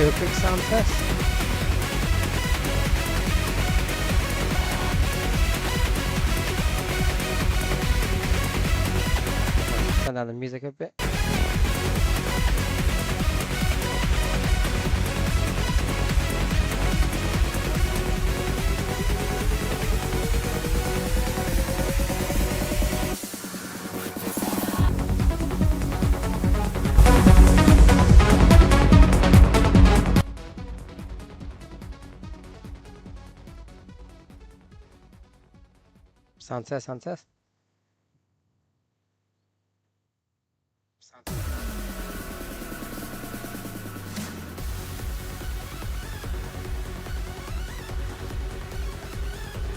do a quick sound test. Turn down the music a bit. Sound test, sound test.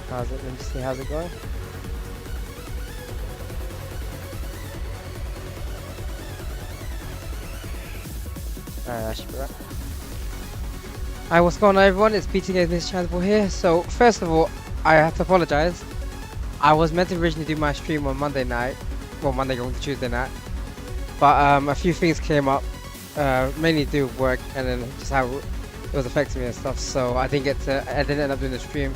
How's it? Let me see, how's it going? Alright, that should be right. Hi, what's going on everyone? It's BTD Gamers Channel here. So, first of all, I have to apologize. I was meant to originally do my stream on Monday night. Well, Monday going to Tuesday night. But a few things came up. Mainly to do with work and then just how it was affecting me and stuff. So, I didn't end up doing the stream.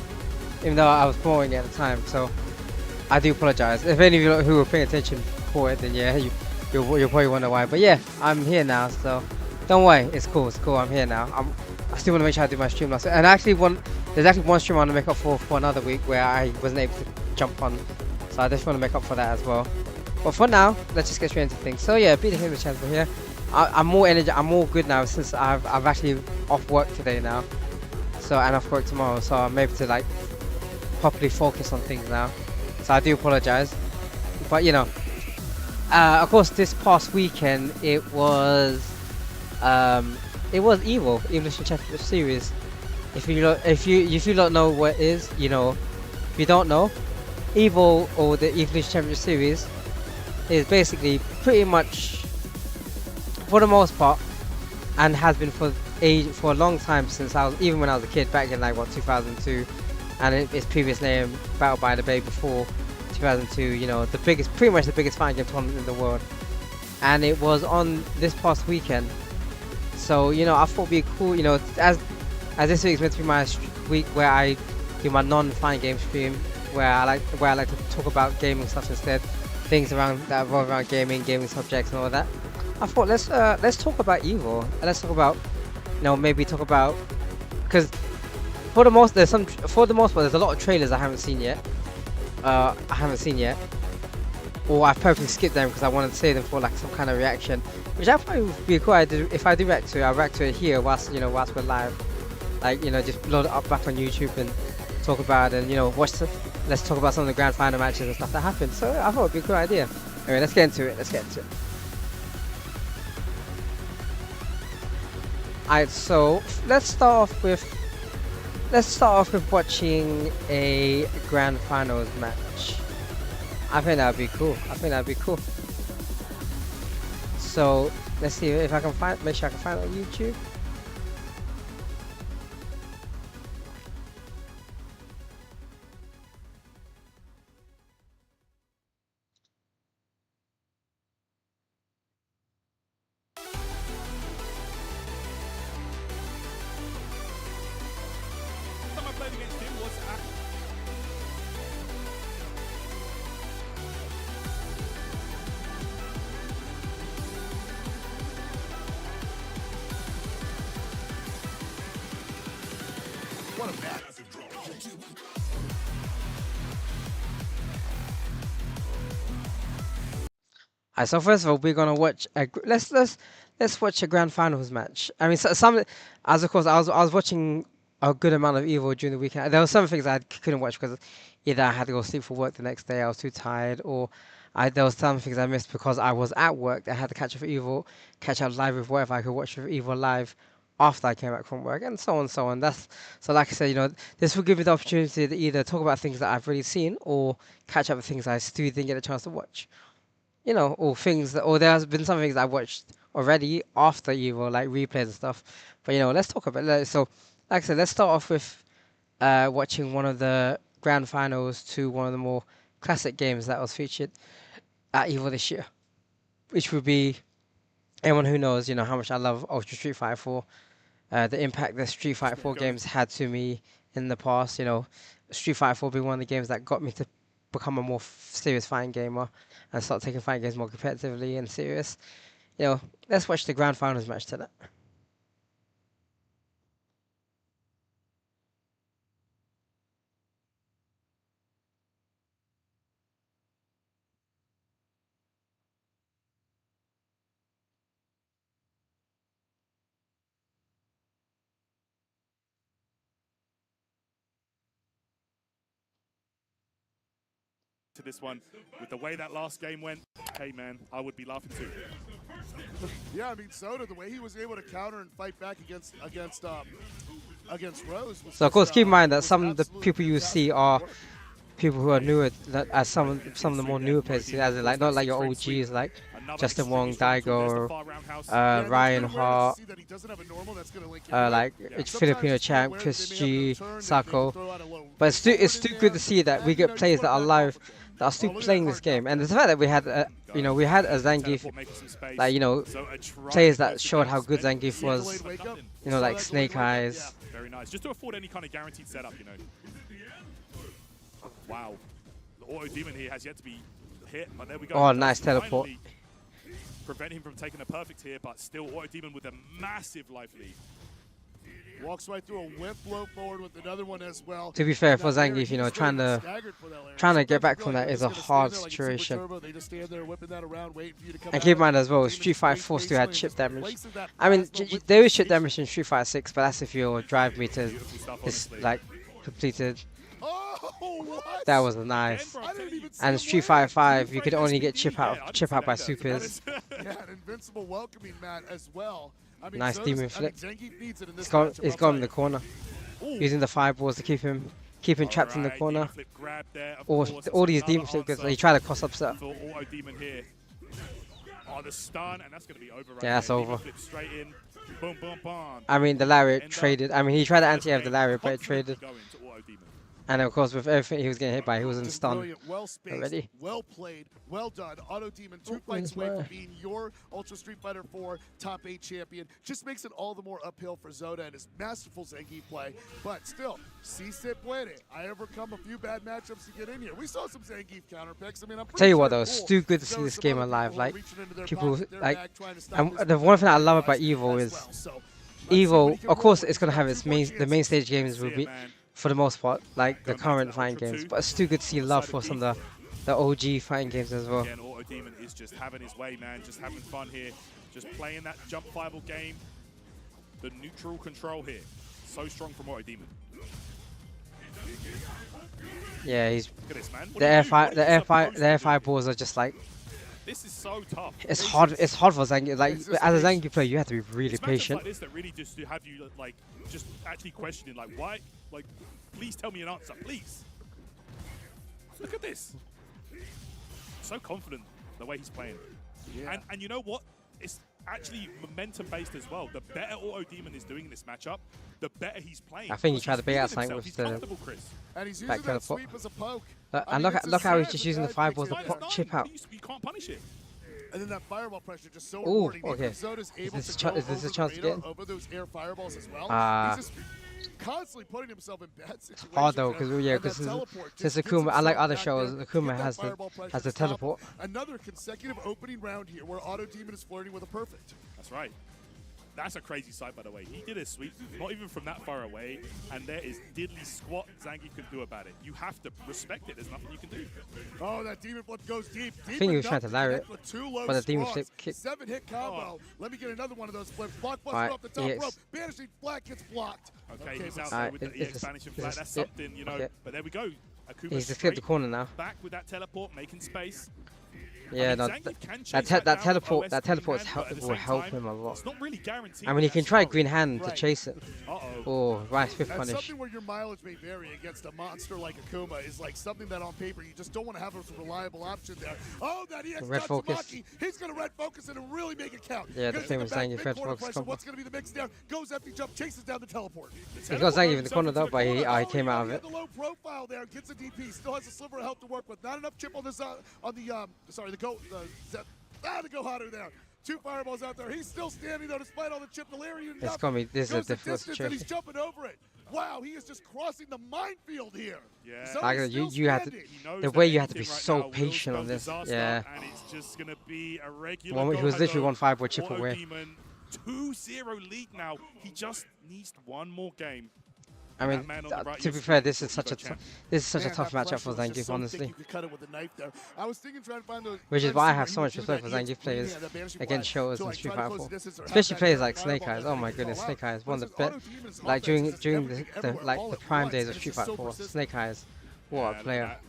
Even though I was promoting it at the time. So, I do apologize. If any of you who were paying attention for it, then yeah, you'll probably wonder why. But yeah, I'm here now. So, don't worry. It's cool. It's cool. I'm here now. I still want to make sure I do my stream last week. And there's actually one stream I want to make up for another week where I wasn't able to jump on. So I just want to make up for that as well. But for now, let's just get straight into things. So yeah, BTD Gamers Channel here. I'm more energetic. I'm more good now since I've actually off work today now. So and off work tomorrow. So I'm able to like properly focus on things now. So I do apologize. But you know, of course, this past weekend it was Evo English Championship Series. If you don't know what it is, you know, if you don't know, Evo or the English Championship Series is basically pretty much, for the most part, and has been for a long time since even when I was a kid back in like what 2002, and its previous name Battle by the Bay before 2002. You know, pretty much the biggest fighting game tournament in the world, and it was on this past weekend. So you know, I thought it'd be cool. You know, as this week is meant to be my week where I do my non-fighting game stream, where I like to talk about gaming stuff instead, things that revolve around gaming subjects and all that. I thought let's talk about Evo, and let's talk about, you know, maybe talk about, because for the most part there's a lot of trailers I haven't seen yet. Or I've purposely skipped them because I wanted to save them for like some kind of reaction, which I probably would be cool. If I do react to it, I'll react to it here whilst we're live. Like, you know, just load it up back on YouTube and talk about it, and you know, let's talk about some of the grand final matches and stuff that happened. So I thought it'd be a good idea. Anyway, let's get into it. Alright, so let's start off with watching a grand finals match. I think that'd be cool. So let's see if I can make sure I can find it on YouTube. Alright, so first of all, we're gonna watch let's watch a grand finals match. I mean, as of course I was watching a good amount of Evo during the weekend. There were some things I couldn't watch because either I had to go sleep for work the next day, I was too tired, or there was some things I missed because I was at work. I had to catch up live with whatever I could watch with Evo live after I came back from work, and so on, so on. So like I said, you know, this will give me the opportunity to either talk about things that I've already seen or catch up with things I still didn't get a chance to watch. You know, or there has been some things I watched already after Evo, like replays and stuff. But you know, let's talk about it. So, like I said, let's start off with watching one of the grand finals to one of the more classic games that was featured at Evo this year, which would be anyone who knows, you know, how much I love Ultra Street Fighter 4. the impact that Street Fighter 4 games had to me in the past. You know, Street Fighter 4 being one of the games that got me to become a more serious fighting gamer and start taking fighting games more competitively and serious. You know, let's watch the grand finals match tonight. To this one, with the way that last game went, hey man, I would be laughing too. Yeah, I mean Soda, the way he was able to counter and fight back against Rose. Was So of course, just, keep in mind that was some of the absolutely people you see fantastic are work. people who are newer, as some of the more newer players, as in, like not like your OGs like Justin Wong, Daigo, Yeah, and Ryan it's really rare to Hart, see that he doesn't have a normal that's gonna link into it. like Yeah. it's Sometimes Filipino it's champ rare that Chris they may G, have a turn and they can Sako. throw out a little But it's forward still in good there. to see that we And, you get know, players just that are wanna live, back off that are still look at playing that this hard game, knock and the down. fact that we had we had a Zangief, like players that showed how good Zangief was, like Snake Eyes. Yeah, very nice. Just to afford any kind of guaranteed setup, you know. Wow. The Auto Demon here has yet to be hit, but there we go. Oh, nice teleport. Prevent him from taking a perfect here, but still Auto Demon with a massive life lead. Walks right through a whip blow forward with another one as well. To be fair, And for that Larry, Zangief, he was trying to staggered for that Larry. get Sometimes back you from feel that like is they're a just gonna hard stand there like Super situation. Turbo, they just stand there whipping that around, waiting for you to come And out. keep in mind as well, Demon Street just Fighter waits 4 still had patiently chip and just damage. places that I mean, plasma with there is precision. chip damage in Street Fighter 6, but that's if your drive meter Beautiful stuff, is honestly. like completed. Oh, what? That was nice. Again, bro, I didn't even see And a Street wave. Fighter 5, you Frame could only get SPD, chip yeah, I didn't out see by that, to be supers. honest. Yeah, an invincible welcoming mat as well. I mean, Nice Soda's- demon I mean, flip. Zangief needs it in this It's gone. matchup, It's I'll gone tell in the you. corner, Ooh. using the fireballs to keep him trapped in the Alright, corner. demon flip grab there, of Or course. all It's these another demon flip goods. answer He tried to cross upset. for Auto Demon here. Oh, the stun, and that's going to be over right Yeah, that's there. Demon over. flip straight in. Boom, boom, boom. I mean, the lariat End up. traded. I mean, he tried to anti-F the Okay, lariat, but it confidently traded. going to Auto Demon. And of course, with everything he was getting hit by, he was in Just stun. brilliant, well spaced, already. well played, well done. Auto Demon, two Oh, fights where's away my- from being your Ultra Street Fighter 4 top 8 champion. Just makes it all the more uphill for Zoda and his masterful Zangief play. But still, si se puede. I overcome a few bad matchups to get in here. We saw some Zangief counter picks. I mean, I'm Tell you what pretty though, sure it's cool. still good to see There were this some game other alive. people Like reaching into their people pocket, their like, bag, trying to stop and this the one thing I love about as Evo is well. So, let's see what Evo. he can Of roll course, with. it's gonna He's have got its two more the main chances. stage games will See it, be, man. for the most part, like the Going back to current that fighting Ultra games. 2. But it's still good to see love for some of the OG fighting games as well. Again, Auto Demon is just having his way, man. Just having fun here. Just playing that jump fireball game. The neutral control here. So strong from Auto Demon. Yeah, he's Look at this, man. What the do you air do? fire What the are you air fire supposed the air to do? fireballs are just like, This is so tough. it's hard. It's hard for Zangief. Like It's just as a patience. Zangief player, you have to be really It's matchups patient. like this that really just have you like just actually questioning like why, like please tell me an answer, please. Look at this. So confident the way he's playing. Yeah. And you know what? It's actually momentum based as well. The better Auto Demon is doing in this matchup, the better he's playing. I think he because tried he's to bait out feeling something himself. with He's the comfortable, Chris. And he's back using that teleport. sweep as a poke. And I mean, look it's look a how he's sad just that using the that fireballs makes to it It's pop fine, chip out. You can't punish it. And then that fireball pressure just so Ooh, rewarding. okay. Because Zoda's able this to a go is this a over chance the to radar, get in? over those air fireballs as well. Ah. He's just constantly putting himself in bad situations. Hard though, because and that since teleport since just gets Akuma, unlike himself other back shows, there, Akuma get that has the fireball pressure has the to stop teleport. Another consecutive opening round here where Auto Demon is flirting with a perfect. That's right. That's a crazy sight, by the way. He did a sweep, not even from that far away, and there is diddly squat Zangief can do about it. You have to respect it. There's nothing you can do. Oh, that demon flip goes deep. I think he was trying to lariat, but but the demon flip kick. 7-hit combo. Let me get another one of those flips. Blockbuster Alright, off the top yes. rope. Banishing flat gets blocked. Okay, he's out but there Alright, with the is EX this- banishing is flag. this- That's yeah, something, you know. okay. But there we go. Akuma He's just flipped the straight corner now. back with that teleport, making space. Yeah, I mean, no, Zangief can chase that down with teleport OS that teleport Green Hand, but at the will same help time, him a lot. It's not really guaranteed. I mean, he that can that's try solid. green hand to Right. chase it. Uh-oh. Oh, right, swift That's punish. something where your mileage may vary against a monster like Akuma is like something that on paper you just don't want to have as a reliable option there. Oh, that EX Red focus. Tatsumaki, he's going to red focus it and really make it count. Yeah, the Gets in famous back, Zangief big red corner focus pressure. combo. What's going to be the mix there? Goes empty jump, chases down the teleport. He got Zangief in the corner though, but he came out of He it. had the low profile there, gets a DP, still has a sliver of health to work with. Not enough chip on the Goharu there. 2 fireballs out there. He's still standing though, despite all the chip. Delirium It's gonna be this is a goes the difficult distance and he's situation. jumping over it. Wow, he is just crossing the minefield here. Yeah. Zoda's Like, still you had to- standing. He knows The that way you had to be anything right so now will patient spell on this. disaster, Yeah. And it's just going to be a regular He was literally go-ahead. 1 fireball chip Auto away. Demon, 2-0 lead now. He just needs one more game. I mean, That man on the right, to be you're fair, screwed. this is such a Champ. tough Man, that matchup for pressure was just Zangief, so honestly. thick you could cut it with a knife there. I was thinking trying to find those, Which is trying to why I see have where so he much would do respect for that Zangief EX players that Banshee against flag Shotos to, and like, Street try to Fighter close 4. the distance or have Especially that players direct like Snake fireball Eyes. that Oh my they goodness, call Snake out. Eyes, one of the Auto best. Demon's Like offense is during everything the everywhere all the at prime once, days and of it's Street just Fighter so 4, persistent. Snake Eyes, what Yeah, a look player. at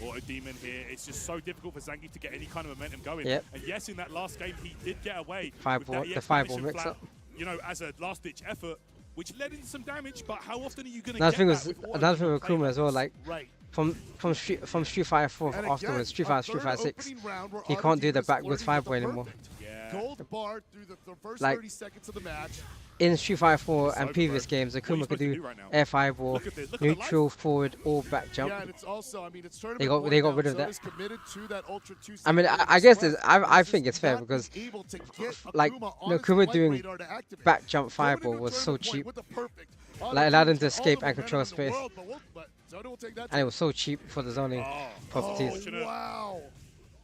that. Auto Demon here. It's just so difficult for Zangief to get any kind of momentum going. Yep. And yes, in that last game, he did get away Fireball- with that the EX fireball Magician mix-up. flat, you know, as a last-ditch effort, which led into some damage. But how often are you going to Another get thing that was with Auto another thing Demon with playing Kuma as well. this? Like Right. from Street Fighter 4 And afterwards, again, Street a Fighter, Street third Fighter 6. opening round where He Auto can't do Demon the is backwards flirting with fireball the anymore. perfect. Yeah. Gold bar through the first Like- 30 seconds of the match. In Street Fighter 4 So and previous good. games, What are you Akuma could supposed to do do right now? air fireball, Look at this. Look at the neutral, forward, or back jump. Yeah, and it's also, I mean, it's tournament They got- point they got now, rid of so that. it's committed to that Ultra 2 I mean, second I guess express, it's, I and think it's fair just because not able to get like Akuma on no, its Akuma flight doing radar to activate. back jump Going fireball into was so tournament point cheap. with the perfect Like, allowed him to all escape the and control momentum in the space. world, but Zoda will take that And it was so cheap for the zoning Oh, properties. Fortunate. wow.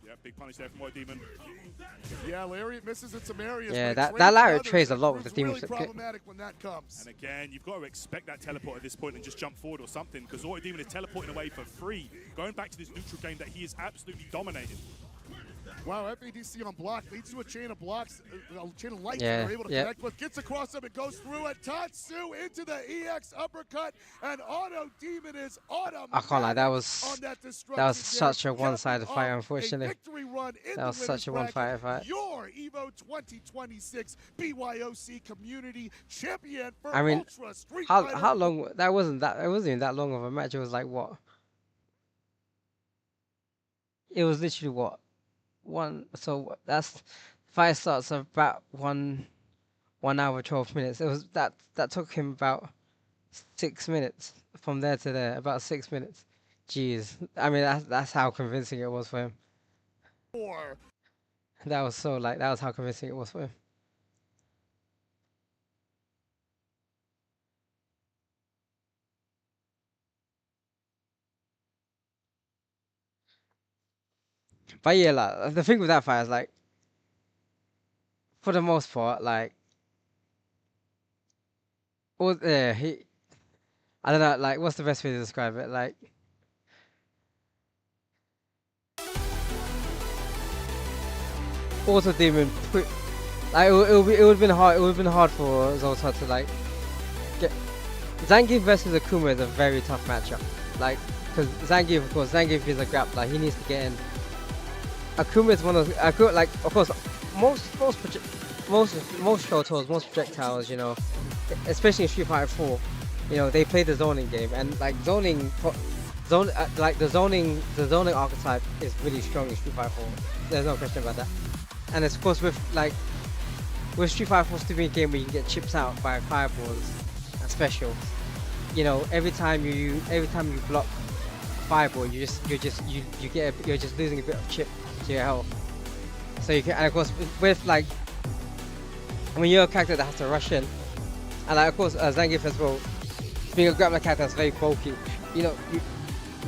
Yeah, big punish there from Auto Demon. Yeah, Lariat misses in some areas. Yeah, but it that trades Lariat others, trades a and lot it with the proves demon really flip kick. problematic when that comes. And again, you've got to expect that teleport at this point and just jump forward or something, because Auto Demon is teleporting away for free, going back to this neutral game that he is absolutely dominating. Wow, FADC on block leads to a chain of blocks, a chain of light Yeah, that they're able to yeah. connect with. Gets across them, it goes through it. Tatsu into the EX uppercut, and Auto Demon is automatic. I can't lie, that on was that that destruction such a game, one-sided capping fight, off a unfortunately. victory run in That the was such winners a one-sided bracket. fight. Your EVO 2026 BYOC Community Champion for I mean, Ultra Street How Fighter. long? That wasn't that. It wasn't even that long of a match. It was like what? It was literally what? One. So that's fight starts about 1 hour 12 minutes. It was that took him about 6 minutes from there to there. About 6 minutes. Jeez. I mean that's how convincing it was for him. Four. That was so like that was how convincing it was for him. But yeah, like the thing with that fight is like, for the most part, like, all he, I don't know, like, what's the best way to describe it? Like, Auto Demon, like, it would have been hard. It would have been hard for Zoltar to like get. Zangief versus Akuma is a very tough matchup. Like, because Zangief, of course, Zangief is a grappler. He needs to get in. Akuma is one of Akuma, like, of course, most Shotos, most projectiles, you know, especially in Street Fighter 4, you know, they play the zoning game, and like like the zoning archetype is really strong in Street Fighter 4. There's no question about that. And of course with Street Fighter 4 stupid game where you can get chips out by fireballs and specials, you know, every time you block fireball, you're just losing a bit of chip to your health. So you can, and of course with like when you're a character that has to rush in, and like of course Zangief as well, being a grappler character that's very bulky, you know,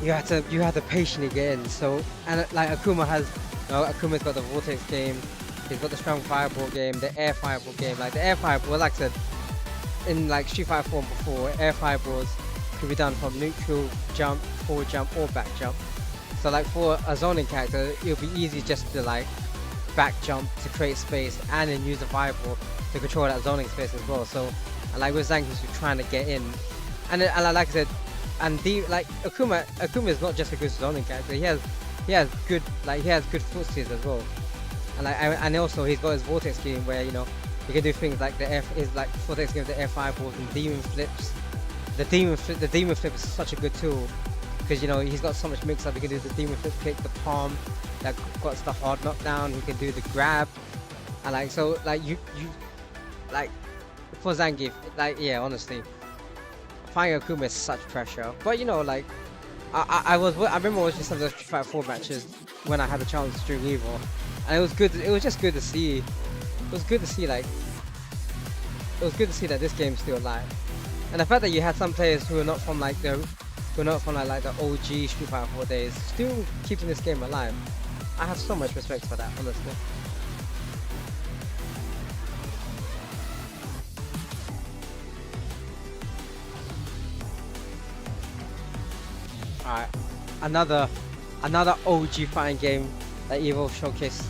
you have to patiently get in. So, and like Akuma's got the vortex game, he's got the strong fireball game, the air fireball game. Like the air fireball, like I said, in like Street Fighter 4 before, air fireballs could be done from neutral jump, forward jump, or back jump. So like for a zoning character, it'll be easy just to like back jump to create space and then use the fireball to control that zoning space as well. So, and like with Zangief, we're trying to get in, and like I said, and like Akuma is not just a good zoning character. He has good footsteps as well, and like and also he's got his vortex game where, you know, you can do things like the air is like vortex game with the air fireballs and demon flips. The demon flip is such a good tool because, you know, he's got so much mix up. He can do the demon flip kick, the palm, that got stuff hard knockdown. He can do the grab, and like so like you like for Zangief, like yeah, honestly, fighting Akuma is such pressure. But you know, like I remember watching some of those Street Fighter 4 matches when I had the chance during Evo, and it was good. It was just good to see was good to see like it was good to see that this game's still alive. And the fact that you had some players who are not from like the OG Street Fighter 4 days still keeping this game alive. I have so much respect for that, honestly. Alright, another OG fighting game that Evo showcased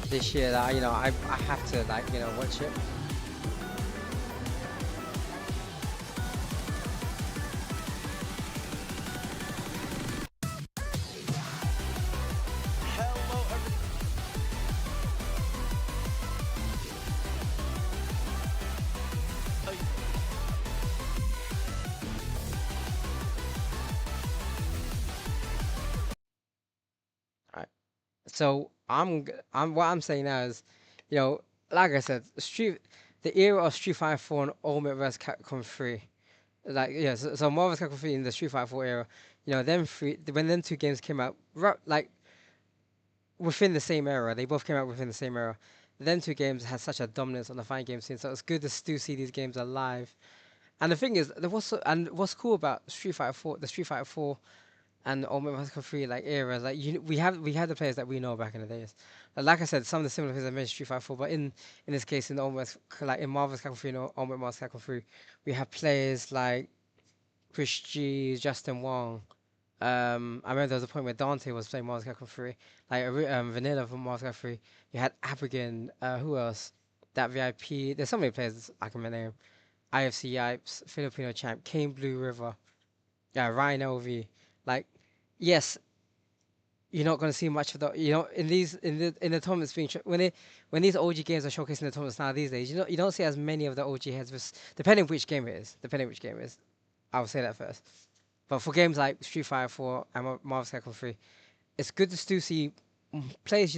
this year that I have to watch it. So what I'm saying now is, like I said, the era of Street Fighter 4 and Ultimate vs. Capcom 3, so Marvel vs. Capcom 3 in the Street Fighter 4 era, when them two games came out, like within the same era, they both came out within the same era. Them two games had such a dominance on the fighting game scene, so it's good to still see these games alive. And the thing is, what's cool about Street Fighter 4, the Street Fighter 4 and Ultimate Fighter 3 eras, we have the players that we know back in the days. Like I said, some of the similar players I mentioned Street Fighter 4, but in this case in in Marvel's Capcom 3 and Ultimate Marvel's Capcom 3, we have players like Chris G, Justin Wong. I remember there was a point where Dante was playing Marvel's Capcom 3, Vanilla from Marvel's Capcom 3. You had Abigail, who else? That VIP. There's so many players I can name. IFC Yipes, Filipino Champ, Kane Blue River, Ryan LV. Yes, you're not going to see much of the in the tournaments when these OG games are showcasing the tournaments now these days, you don't see as many of the OG heads, depending which game it is. I will say that first. But for games like Street Fighter 4 and Marvel's Capcom 3, it's good to still see players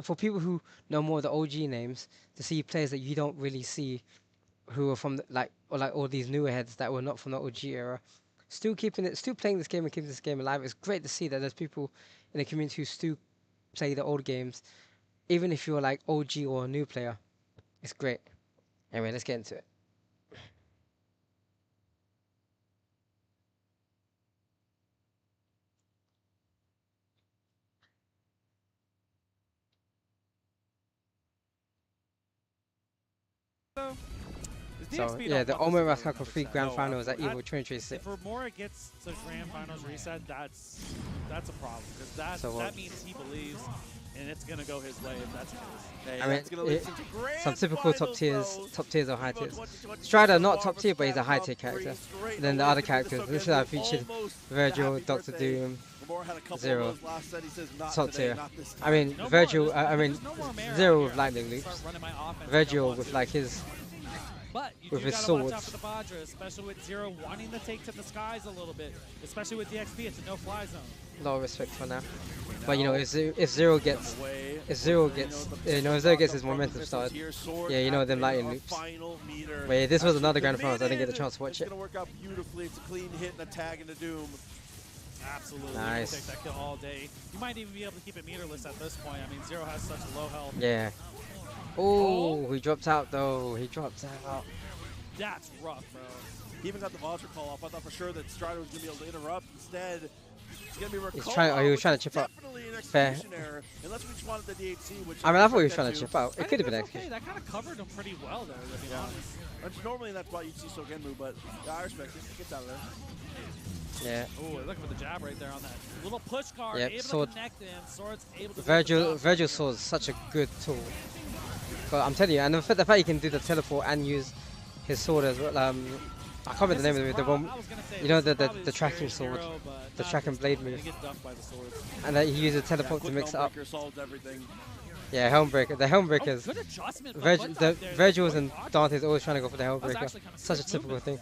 for people who know more of the OG names, to see players that you don't really see who are from all these newer heads that were not from the OG era. Still playing this game and keeping this game alive. It's great to see that there's people in the community who still play the old games, even if you're like OG or a new player. It's great. Anyway, let's get into it. So yeah, the Ultimate vs. Capcom 3 Grand Finals at EVO 2026. If Remora gets the Grand Finals reset, that's a problem, because that means he believes, and it's gonna go his way if that's the case. I mean, some typical top tiers or high tiers. Strider not top tier, but he's a high tier character. And then the other characters, this is how I featured Virgil, Doctor Doom, Zero, top tier. I mean Virgil, Zero with lightning loops, Virgil with But you with do his gotta swords. watch out for the Vajra, especially with Zero wanting to take to the skies a little bit, especially with the XP. It's a no-fly zone. A lot of respect for now. But if Zero gets his momentum started, them lightning loops. But yeah, this was another Grand Finals. I didn't get the chance to watch it. It's gonna work out beautifully. It's a clean hit and a tag into Doom. Absolutely. Nice. Take that kill all day. You might even be able to keep it meterless at this point. I mean, Zero has such low health. Yeah. Oh, he dropped out though. That's rough, bro. He even got the Vajra call off. I thought for sure that Strider was gonna be able to interrupt. Instead, it's gonna be he was trying to chip out. Fair. Error, unless we just wanted the DHC, which I thought he was trying to chip out. It could have been okay. execution. That kind of covered him pretty well there, to be honest. Which normally that's why you'd see Sogenmu, but yeah, I respect it. It gets out of there. Yeah. Oh, looking for the jab right there on that little push guard. Yep, able sword. to connect in. Sword's able to Virgil's sword is such a good tool. But I'm telling you, and the fact he can do the teleport and use his sword as well. I can't remember the name of it. The one, the tracking sword, the tracking blade move, and that he uses teleport to mix it up. Yeah, Helmbreaker. The Helmbreakers. Good adjustment. Virgil's and Dante's always trying to go for the Helmbreaker. Such a typical thing.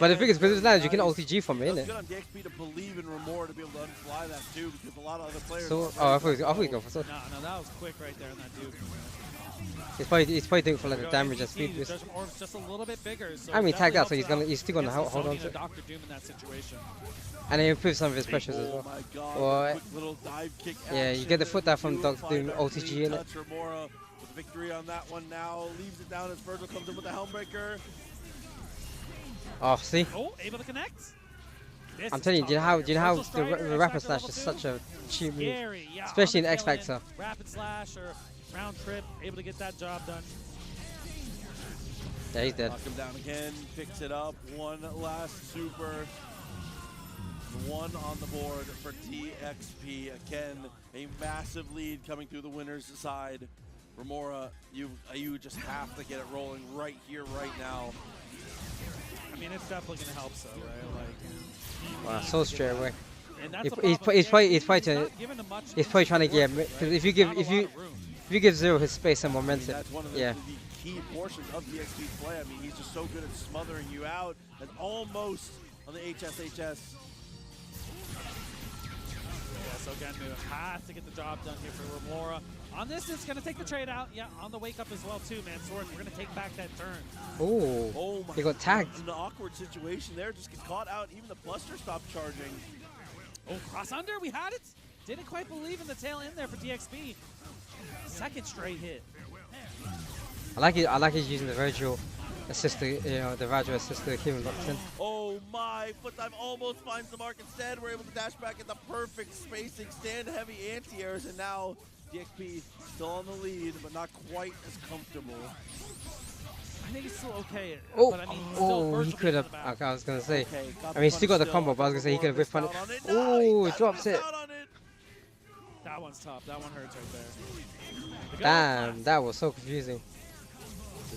But the thing is, because it's lands, you can OTG from it, innit? Good on DXP to believe in Remora to be able to unfly that too, because a lot of other players. So, I thought he was going for sword. No, that was quick right there on that dude. He's probably doing it for like the damage and speed boost. Just a little bit bigger. So I mean, he tagged out, so he's still gonna hold on to it. Dr. Doom in that situation. And he improves some of his pressures as well. Oh my god! Quick little dive kick yeah, you get the foot dive from Dr. Doom OTG in it. with the victory on that one now. Leaves it down as Virgil comes in with the Helmbreaker. Oh, see? Oh, able to connect. This I'm is telling you, tough do you know right how, here. do you know how Virgil Strider, the X Rapid Factor Slash level is 2. such a cheap move? Scary, yeah. Especially on in the X tail end, Factor. Rapid Slash or round trip, able to get that job done. Yeah, he's dead. Knock him down again, picks it up. One last super. One on the board for DXP. Again, a massive lead coming through the winner's side. Remora, you just have to get it rolling right here, right now. I mean, it's definitely going to help, so, right? Like, Wow, so straight away. and that's He's the probably problem. he's probably not given him much he's probably trying to get, right? because if you give Not a lot of room. if you give Zero his space and I mean, momentum, that's one of the, yeah. the key portions of DXP's play. I mean, he's just so good at smothering you out and almost on the HSHS. Yeah, so Genmu has to get the job done here for Remora. On this, it's going to take the trade out. Yeah, on the wake up as well, too, man. Swords, we're going to take back that turn. Ooh, Oh my he got tagged. An awkward situation there. Just gets caught out. Even the Buster stopped charging. Oh, cross under, we had it. Didn't quite believe in the tail end there for DXP. Second straight hit. I like he's using the Virgil assisted, the Virgil assisted human option. Oh my, foot dive almost finds the mark. Instead, we're able to dash back at the perfect spacing, stand heavy anti-airs, and now DXP still on the lead, but not quite as comfortable. I think he's still okay. Oh, but I mean, still he Virgil could have. being on the back. Okay, I was gonna say. Okay, I mean, he still got the combo, but I was gonna say he could have whiffed on it. Oh, drops it. That one's tough. That one hurts right there. The good Damn, old that was so confusing.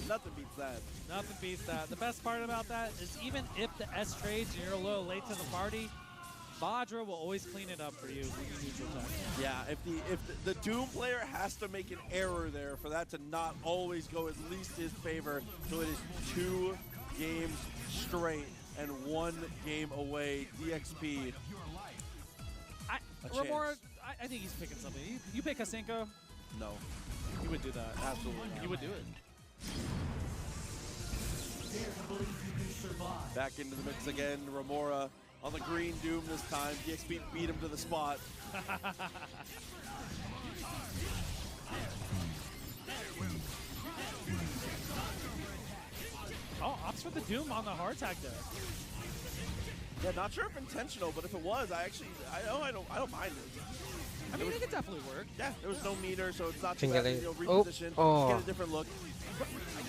Nothing beats that. Nothing beats that. The best part about that is even if the S trades and you're a little late to the party, Vajra will always clean it up for you when you neutral tech. Yeah, if the Doom player has to make an error there for that to not always go at least his favor, so it is 2 games straight and 1 game away. DXP. Remora, I think he's picking something. You pick Hasenko, No, he would do that. absolutely not. He would do it. Back into the mix again. Remora on the green Doom this time. DXP beat him to the spot. Oh, opts for the Doom on the hard tag there. Yeah, not sure if intentional, but if it was, I don't mind it. I mean, it could definitely work. Yeah, there was no meter, so it's not too Finger bad. leg. Reposition, Oh. get a different look.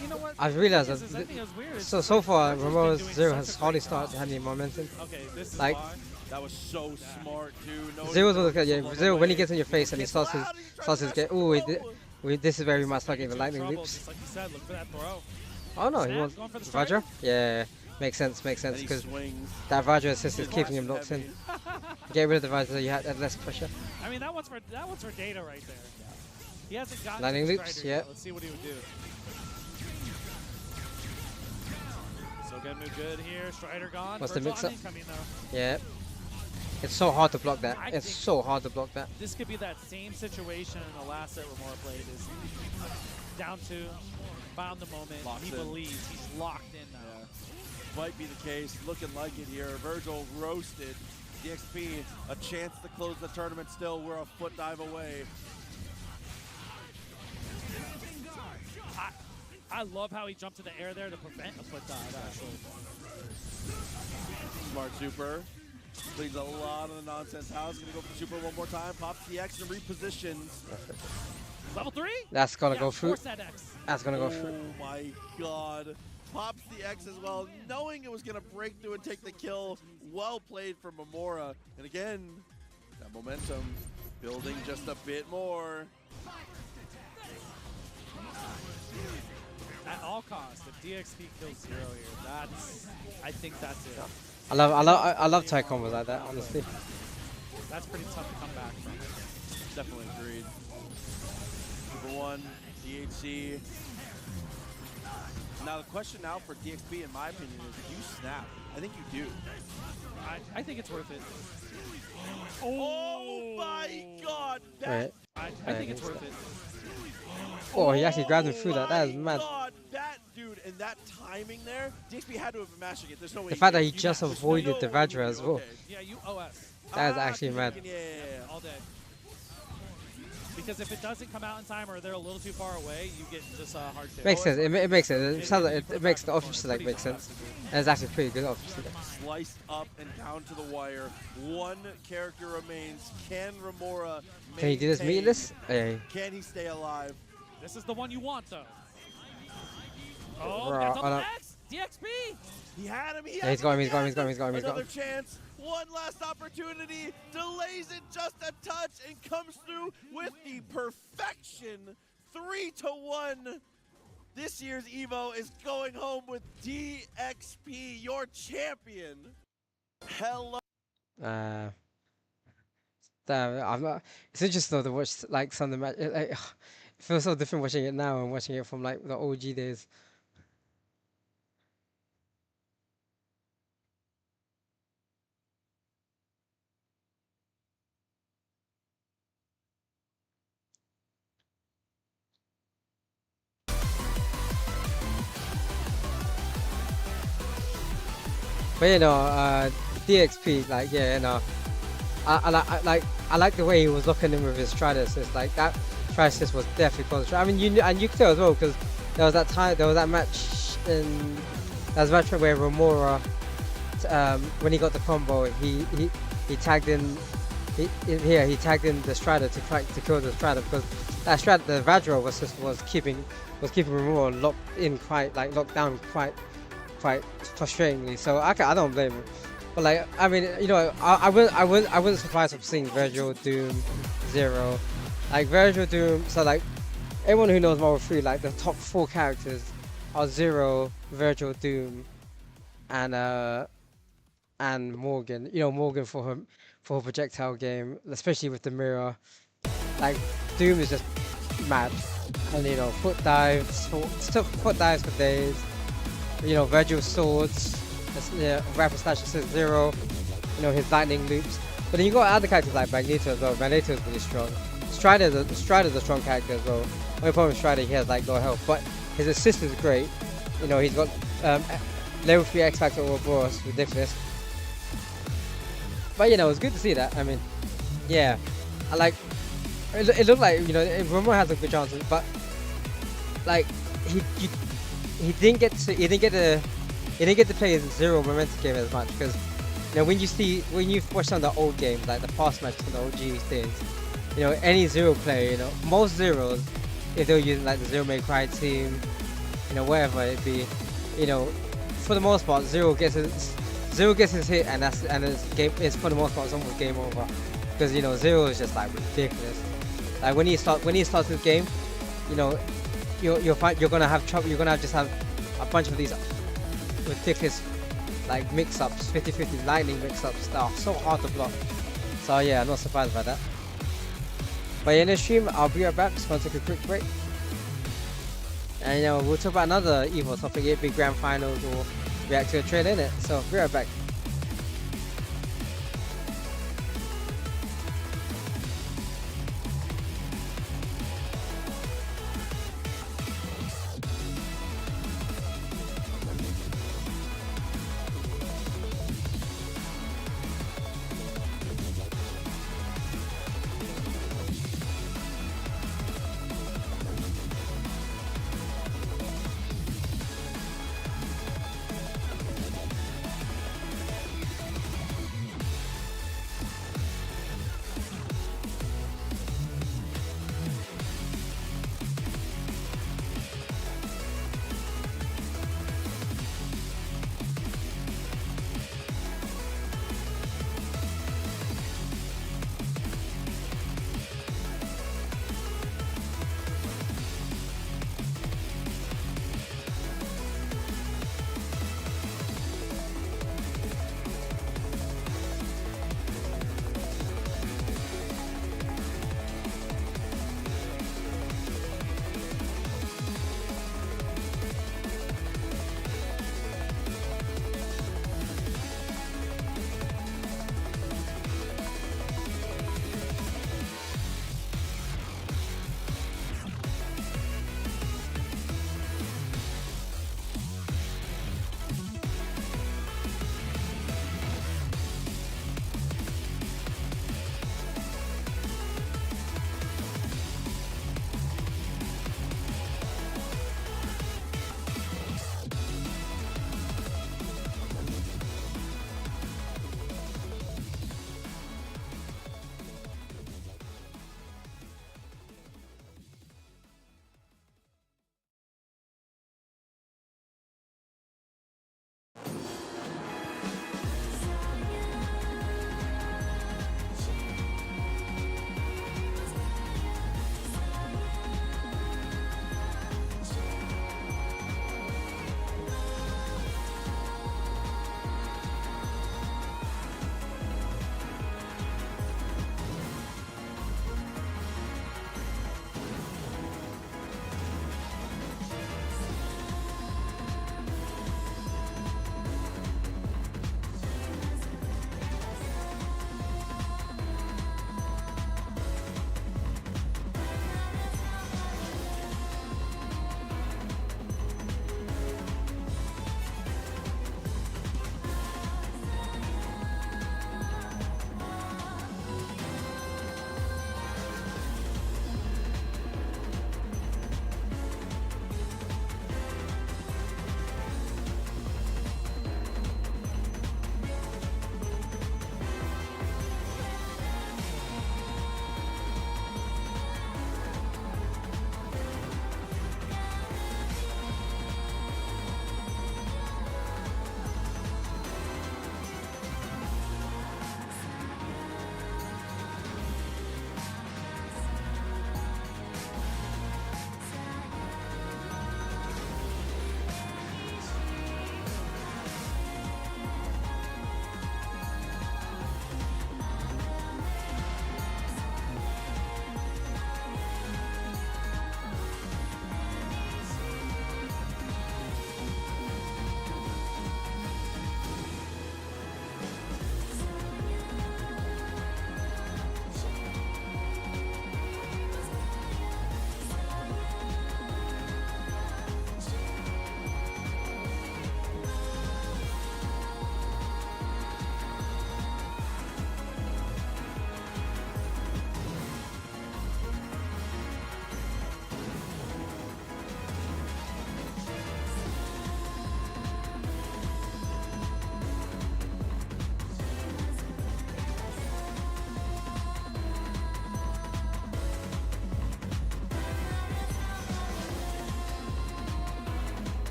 You know what? I've realized The that. thing is, I think it was weird. So far, Virgil's been Remora's doing Zero such has a hardly great started job. having momentum. Okay, this is Like- why. That was so smart too. No, Zero's one of the Zero when he gets in your face and he starts his game. Ooh, this is very much like Into even lightning trouble, loops. Just like you said, look for that throw. Oh no, he Snap, wants going for the Vajra? strider? Yeah, makes sense And he because swings. that Vajra assist is keeping him locked in. Get rid of the Vajra, so you had less pressure. I mean, that one's for data right there. He hasn't gotten Lightning to the loops, strider yeah. yet. Let's see what he would do. So Genmu good here. Strider gone. What's the Virgil mix-up? incoming though. Yeah, it's so hard to block that. I It's think- so hard to block that. This could be that same situation in the last set Remora played. Is down 2, found the moment. Locked he in. believes he's locked in now. Might be the case. Looking like it here. Virgil roasted. DXP a chance to close the tournament. Still, we're a foot dive away. I love how he jumped in the air there to prevent a foot dive, actually. Smart super. Cleans a lot of the nonsense house. Gonna go for super one more time. Pops the X and repositions. Level 3? That's gonna Yeah, go through. force that X. That's gonna go through. Oh my god. Pops the X as well, knowing it was gonna break through and take the kill. Well played from Remora. And again, that momentum building just a bit more. At all costs, if DXP kills 0 here, I think that's it. I love tie combos like that, honestly. That's pretty tough to come back from. Definitely agreed. Number 1, DHC. Now the question now for DXP, in my opinion, is do you snap? I think you do. I think it's worth it. Oh my god! That, Right. I think it's worth it. Oh, he actually grabbed him through that. That is my mad. God, that dude, and that timing there, DXP had to have been mashing it. There's no way. The fact that he you just matched. avoided There's the no way Vajra you as do. well. Okay. Yeah, you OS. That is actually mad. Yeah. All day. Because if it doesn't come out in time or they're a little too far away, you get just hard shit. Makes sense. It makes sense. It sounds like it makes the option It's select pretty make sense. tough to do. And it's actually pretty good option select. Sliced up and down to the wire. One character remains. Can Remora Can you do this maintain? meatless? Hey. Can he stay alive? This is the one you want, though. Oh, Bro, that's I on the don't- X! DXP! He had him. Yeah, he's got him. He's got him. He's got him. He's got him. He's got Another him. chance. One last opportunity. Delays it just a touch and comes through with the perfection. 3-1. This year's Evo is going home with DXP, your champion. Hello. Damn, I'm not. It's interesting though to watch like some of the match. Like, it feels so different watching it now and watching it from like the OG days. But you know, DXP, like yeah, you know, I like the way he was looking in with his Strider assist. Like that Strider assist was definitely concentrated. I mean, you knew, and you could tell as well because there was that time, there was that match in, there was a match where Remora, when he got the combo, he tagged in, he tagged in the Strider to try to kill the Strider because that Strider, the Vajra was keeping Remora locked down quite frustratingly. So I don't blame him. But like, I mean, you know, I wouldn't surprise of seeing Virgil, Doom, Zero, like Virgil, Doom. So like, everyone who knows Marvel 3, like the top 4 characters are Zero, Virgil, Doom, and Morgan. You know, Morgan for her projectile game, especially with the mirror. Like Doom is just mad, and you know, foot dives for days. You know, Virgil's swords, yeah, rapid slash assist Zero, you know, his lightning loops. But then you got other characters like Magneto as well. Magneto is really strong. Strider's a strong character as well. Only problem with Strider, he has like no health, but his assist is great. You know, he's got level 3 X Factor Ouroboros, ridiculous. But you know, it's good to see that. I mean, yeah, I like. It looked like, you know, Remora has a good chance, but like he didn't get to play his Zero momentum game as much because, you know, when you watch some of the old games, like the past matches from the OG days, you know, any Zero player, you know, most Zeros, if they were using like the Zero May Cry team, you know, wherever it be, you know, for the most part, Zero gets his hit, and it's for the most part it's almost game over because, you know, Zero is just like ridiculous. Like when he starts his game, you know, you're gonna have trouble. You're gonna just have a bunch of these ridiculous like mix-ups, 50-50 lightning mix-ups that are so hard to block. So yeah, I'm not surprised by that. But in the stream, I'll be right back. Just want to take a quick break, and you know, we'll talk about another Evo topic, it be grand finals or react to a trailer in it. So be right back.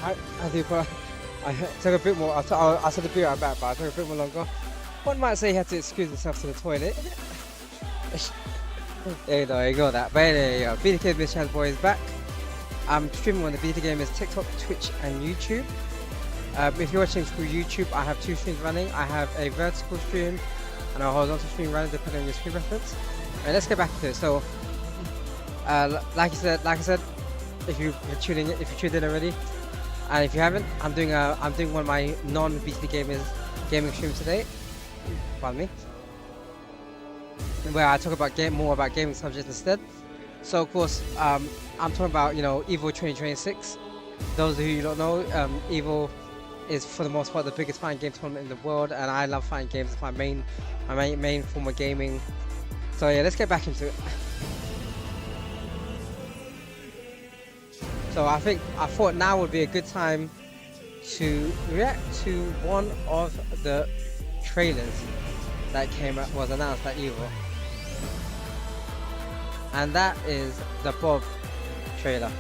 I do, but I took a bit more. I said to be right back, but I took a bit more longer. One might say he had to excuse himself to the toilet. There you go, ignore that. But there you go. BTD Gamers Channel Boy is back. I'm streaming on the BTD Gamers TikTok, Twitch, and YouTube. If you're watching through YouTube, I have 2 streams running. I have a vertical stream and a horizontal stream running, depending on your screen reference. Alright, let's get back to it. So, like I said, if you're tuned in already, and if you haven't, I'm doing one of my non-BTD Gamers gaming streams today. Pardon me. Where I talk about more about gaming subjects instead. So of course, I'm talking about EVO 2026. Those of you who don't know, EVO is for the most part the biggest fighting game tournament in the world, and I love fighting games. It's my main form of gaming. So yeah, let's get back into it. So I thought now would be a good time to react to one of the trailers that was announced at EVO. And that is the Bob trailer.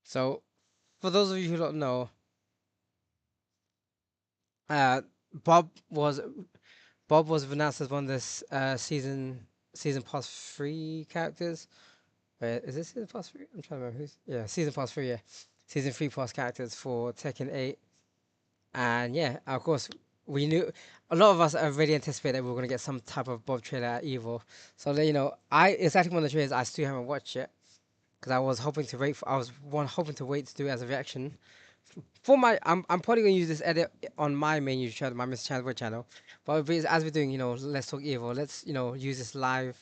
So, for those of you who don't know, Bob was announced as one of this season pass 3 characters. Wait, is this season pass 3? I'm trying to remember season pass 3. Yeah, season 3 pass characters for Tekken 8. And yeah, of course, we knew a lot of us already anticipated that we were gonna get some type of Bob trailer at EVO. So it's actually one of the trailers I still haven't watched yet, because I was hoping to wait to do it as a reaction. I'm probably gonna use this edit on my main YouTube channel, my Mr. Channel channel. But as we're doing, Let's Talk EVO, let's use this live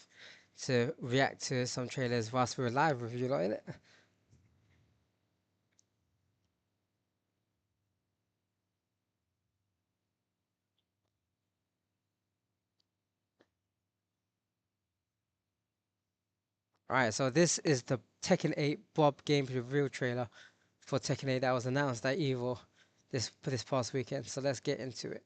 to react to some trailers whilst we're live with you lot in it. Alright, so this is the Tekken 8 Bob gameplay reveal trailer for Tekken 8 that was announced at EVO this past weekend. So let's get into it.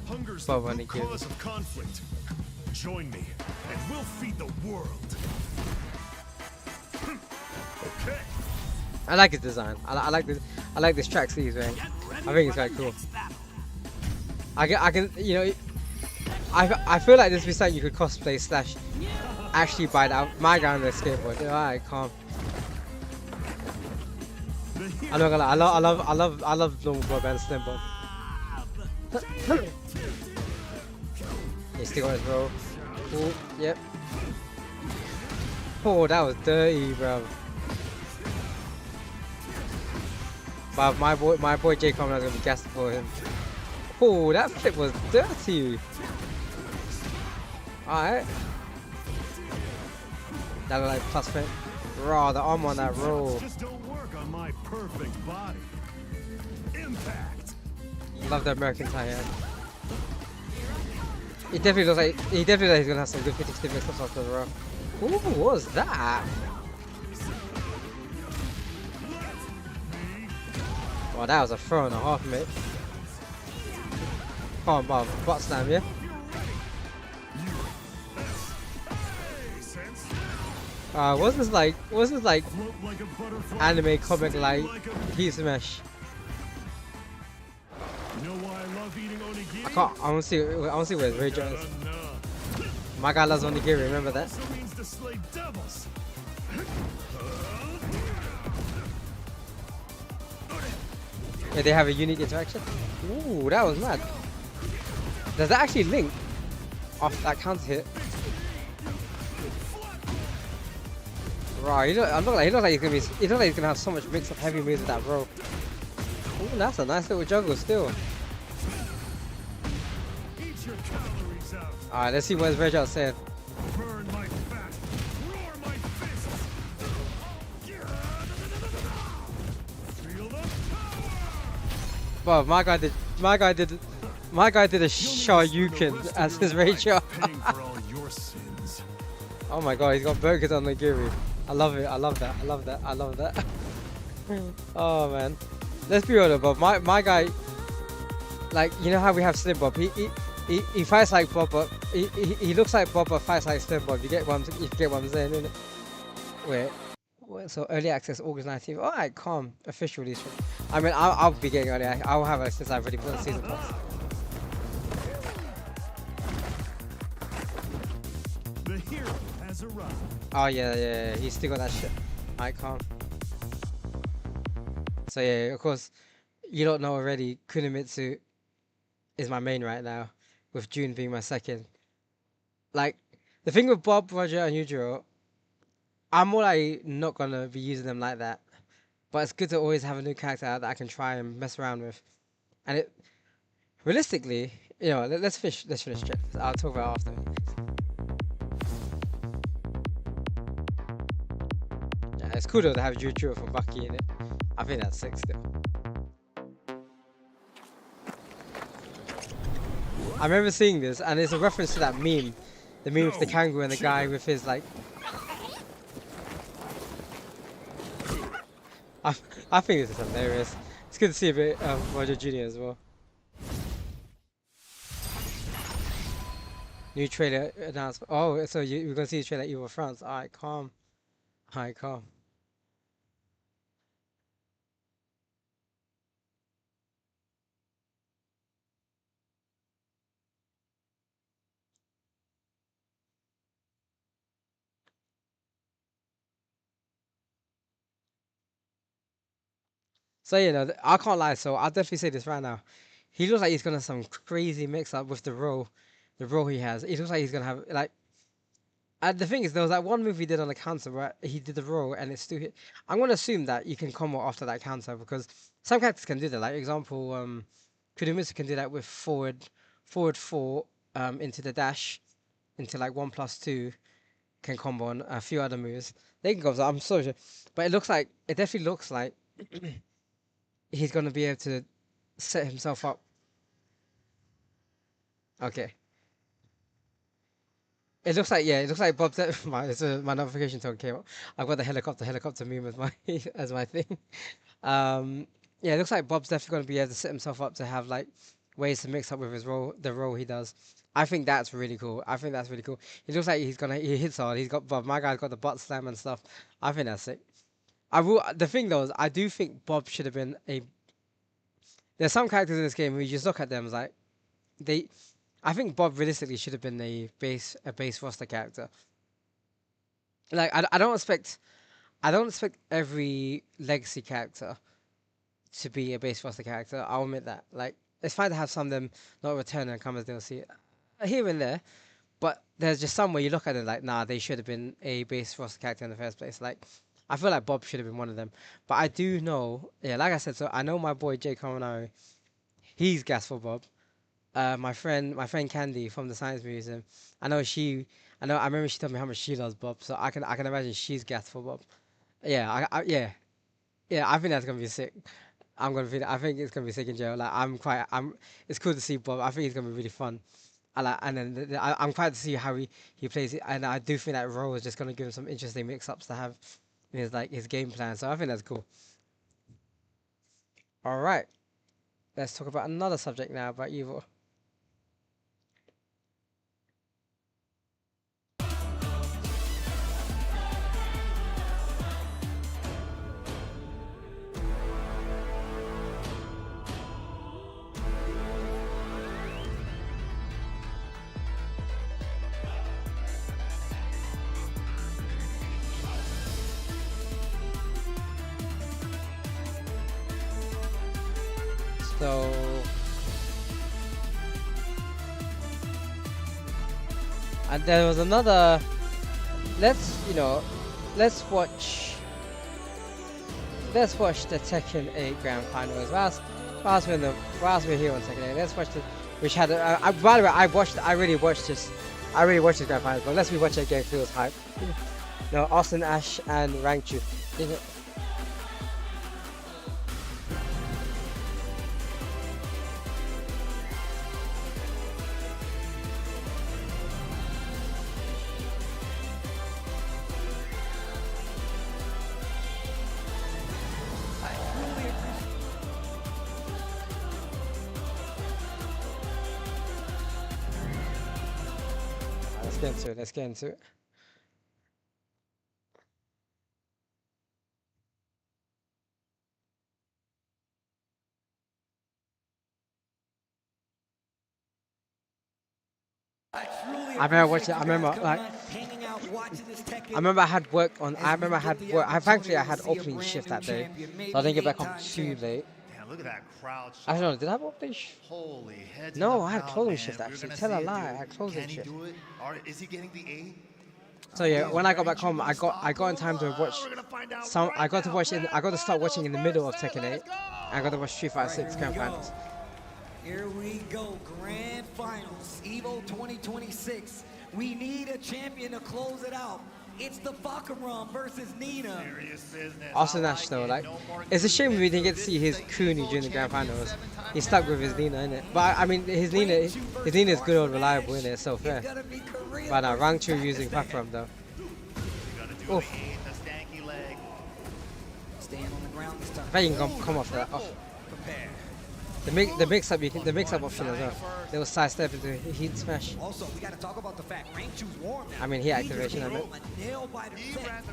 Hunger's the root cause of conflict. Join me, and we'll feed the world. Okay. I like his design. I like this track sleeves, man. I think it's quite cool. I feel like this would be something you could cosplay / actually buy that my guy on the skateboard. Alright, calm. I'm not gonna lie, I love normal boy band Slim Bob. He's still on his roll. Ooh, yep. Oh, that was dirty, bro. But my boy Jay Coleman is gonna be gassed for him. Oh, that flip was dirty. Alright. That looked like plus fit. Raw, the arm on that roll. Just don't work on my perfect body. Impact. Love the American tie. He definitely looks like he's gonna have some good 50 stiff mix-ups after the row. Ooh, what was that? Oh, that was a throw and a half, mate. Oh, Bob, butt slam, yeah? Was this like anime comic like Heat Smash? I want to see where Ray Jones. My guy loves onigiri, remember that? Yeah, they have a unique interaction. Ooh, that was mad. Does that actually link off that counter hit? Right, he looks like he's gonna have so much mix of heavy moves with that bro. Ooh, that's a nice little juggle still. your calories out. Alright, let's see what his rage out said. Burn my fat. Roar my fists. Feel the power. Bro, my guy did a Shoryuken as his rage out. Paying for all your sins. Oh my god, he's got burgers on the Giri. I love it. I love that. I love that. I love that. Oh man. Let's be honest, Bob. My guy, like, you know how we have Slim Bob. He fights like Bob, but he looks like Bob, but fights like Slim Bob. You get what I'm saying, innit? Wait. So early access August 19th. Alright, calm. Official release. I mean, I'll be getting early. I'll have it since I've already put on season pass. The hero has arrived. Oh yeah. He's still got that shit. Alright, calm. So yeah, of course, you don't know already. Kunimitsu is my main right now, with June being my second. Like, the thing with Bob, Roger, and Yujiro, I'm more like not gonna be using them like that. But it's good to always have a new character that I can try and mess around with. And it, realistically, you know, let's finish Jet. I'll talk about it after. Yeah, it's cool though to have Yujiro from Bucky in it. I think that's sick still. I remember seeing this, and it's a reference to that meme. The meme with the kangaroo and the guy with his, like... I think this is hilarious. It's good to see a bit of Roger Jr. as well. New trailer announcement. Oh, so we're going to see the trailer Evil France. Alright, calm. Alright, calm. So, you know, I can't lie, so I'll definitely say this right now. He looks like he's gonna have some crazy mix-up with the role he has. He looks like he's gonna have, like... the thing is, there was that one move he did on the counter where he did the roll and it still hit. I'm gonna assume that you can combo after that counter because some characters can do that. Like, example, Kunimitsu can do that with forward 4 into the dash, into like 1+2, can combo on a few other moves. They can go, so I'm so sure. But it definitely looks like... he's gonna be able to set himself up. Okay. It looks like Bob's. My notification tone came up. I've got the helicopter meme as my as my thing. Yeah, it looks like Bob's definitely gonna be able to set himself up to have like ways to mix up with his role, the role he does. I think that's really cool. It looks like he hits hard. He's got Bob. My guy's got the butt slam and stuff. I think that's sick. The thing though is, I do think Bob should have been a... There's some characters in this game who you just look at them as like... I think Bob realistically should have been a base roster character. Like, I don't expect every legacy character to be a base roster character. I'll admit that. Like, it's fine to have some of them not return and come as DLC here and there, but there's just some where you look at it like, nah, they should have been a base roster character in the first place. Like, I feel like Bob should have been one of them. But I do know, yeah, like I said, so I know my boy Jay Coronaro, he's gas for Bob. My friend Candy from the Science Museum, I remember she told me how much she loves Bob, so I can imagine she's gas for Bob. Yeah, yeah, I think that's gonna be sick. I think it's gonna be sick in jail. Like, it's cool to see Bob. I think it's gonna be really fun. I'm quite to see how he plays it, and I do think that role is just gonna give him some interesting mix-ups to have in his game plan. So I think that's cool. All right, let's talk about another subject now about Evil. So and there was another. Let's watch the Tekken 8 Grand Finals. Whilst we're here on Tekken 8, let's watch which had. By the way, I really watched this grand finals, but let's rewatch it again. Feels hype. No, Austin Ash and Rangchu. Let's get into it. I remember watching. I remember like. I remember I had work on. I remember I had work. Thankfully I had opening shift that day, so I didn't get back home too late. Damn, look at that crowd. I don't know. Did I have opening shift? Holy heads. No, I had closing shift actually. Tell a lie. I had closing Can he shift. do it? Is he getting the A? So yeah, when I got back home, I got in time to watch some. I got to start watching in the middle of Tekken 8. I got to watch Street Fighter 6 Grand Finals. Here we go, Grand Finals, EVO 2026. We need a champion to close it out. It's the Bakaram versus Nina. Austin Ash though, like, it's a shame we didn't get to see his Cooney during the Grand Finals. He stuck with his Nina, innit? But I mean, his Nina is good or reliable, innit? It's so fair. But now Rangchu using Bakaram though. Oof. Stand on the ground this time. I bet you can come off that. Oh. The mix up option as well. They will sidestep into heat smash. Also, we got to talk about the fact Rangchu's warm now. I mean heat activation. I mean.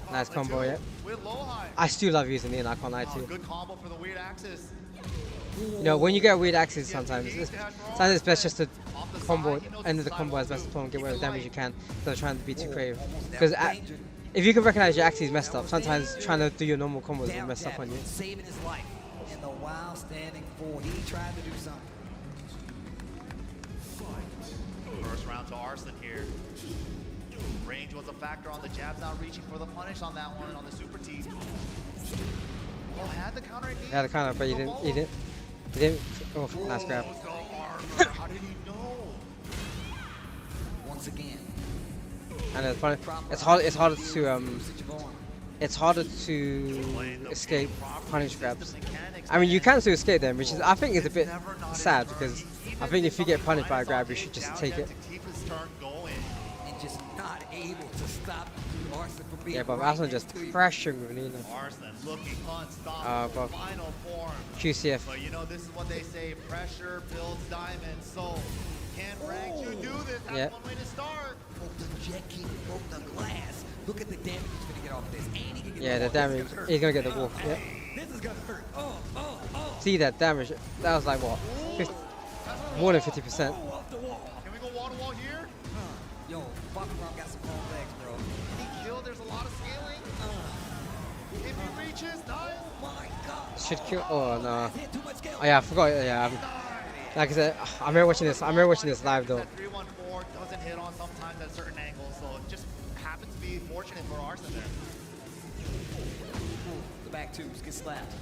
Nice combo, yeah. With low high. I still love using Nina. I can't lie to you. Good combo for the weird axis. You know, when you get a weird axis, sometimes it's best just to combo, end of the combo as best as possible, get whatever damage you can, instead of trying to be too creative. Because if you can recognize your axis messed up, sometimes trying to do your normal combos will mess up on you. Saving his life in the wild standing four. He tried to do something. First round to Arslan here. Range was a factor on the jabs, not reaching for the punish on that one on the super T. Oh, had the counter. He had a counter, but he didn't. Oh, nice grab. How did he know? Once again. And it's harder to escape punish grabs. I mean, you can still escape them, which is I think is a bit sad because I think if you get punished by a grab, you should just take it. And just not able to stop Arslan from being. Yeah, but Arslan just pressuring with Nina. Arslan looking unstoppable. Final form. QCF. But you know, this is what they say: pressure builds diamonds. So, can Rangchu do this? That's one way to start. Broke the jet key, broke the glass. Look at the damage he's gonna get off this. And he can get the damage. He's gonna get the wolf. Yeah. This is gonna hurt. Oh. See that damage? That was like what? More than 50%. Can we go wall to wall here? Yo, Bakaram got some long legs, bro. Can he kill? There's a lot of scaling. If he reaches, nice. Oh my God. Should kill. Oh no. Oh yeah, I forgot. Yeah. Like I said, I'm here watching this live though. That 314 doesn't hit on sometimes at certain angles, so it just happens to be fortunate for Arslan there. The back twos get slapped.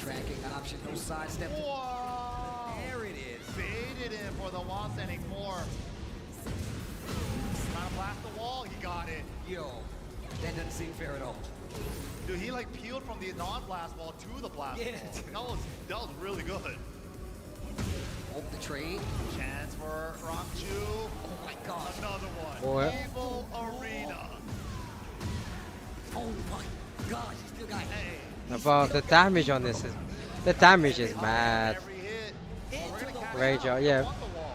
Tracking option, no sidestep. Whoa! There it is. Baited in for the wall standing form. Trying to blast the wall, he got it. Yo, that doesn't seem fair at all. Dude, he like peeled from the non-blast wall to the blast wall. That was really good. Hope the trade. Chance for Rangchu. Oh my God. Another one. Boy. Evil Arena. Oh my God, he still got it. Hey. But the damage on this is mad. Every hit. Rage out, yeah.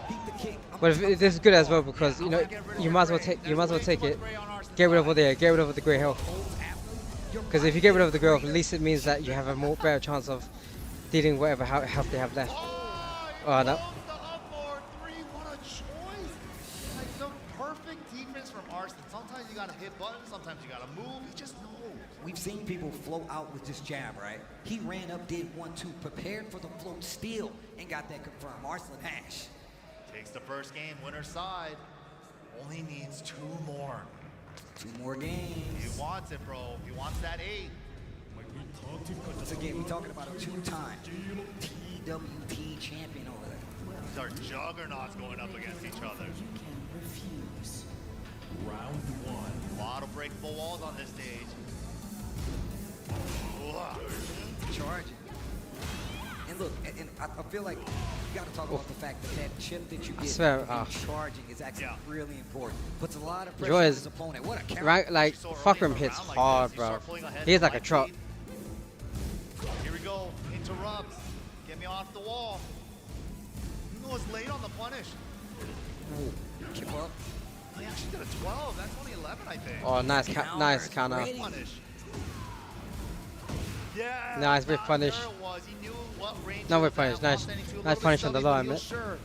Beat the kick. But this is good as well because you know you might as well take it. Get rid of all the grey health. Because if you get rid of the grey health, at least it means that you have a better chance of dealing whatever health they have left. Oh no. What a choice. Like the perfect defense from Arslan. Sometimes you gotta hit buttons, sometimes you gotta move. He just knows. We've seen people float out with this jab, right? He ran up, did 1-2, prepared for the float steal, and got that confirmed. Arslan Ash. Takes the first game, winner's side. Only needs 2 more. 2 more games. He wants it, bro. He wants that 8. Once again, we're talking about a two-time TWT champion over there. These are juggernauts going up against each other. Round one. A lot of breakable walls on this stage. Charging. And look, and I feel like you got to talk about the fact that that chip that you get swear, in charging is actually really important. Puts a lot of pressure Joy on is his opponent. What a counter. Right, like Fuckrum hits hard, bro. He's like a truck. Here we go. Interrupts. Get me off the wall. He was late on the punish. Chip up. He actually did a 12. That's only 11, I think. Oh, nice, nice counter. Punish. Yeah. Nice with punish. There it was. He knew what range No, he with was punish. at, Nice, lost any two, a nice little punish bit on the stubby, low, but I he was meant. sure.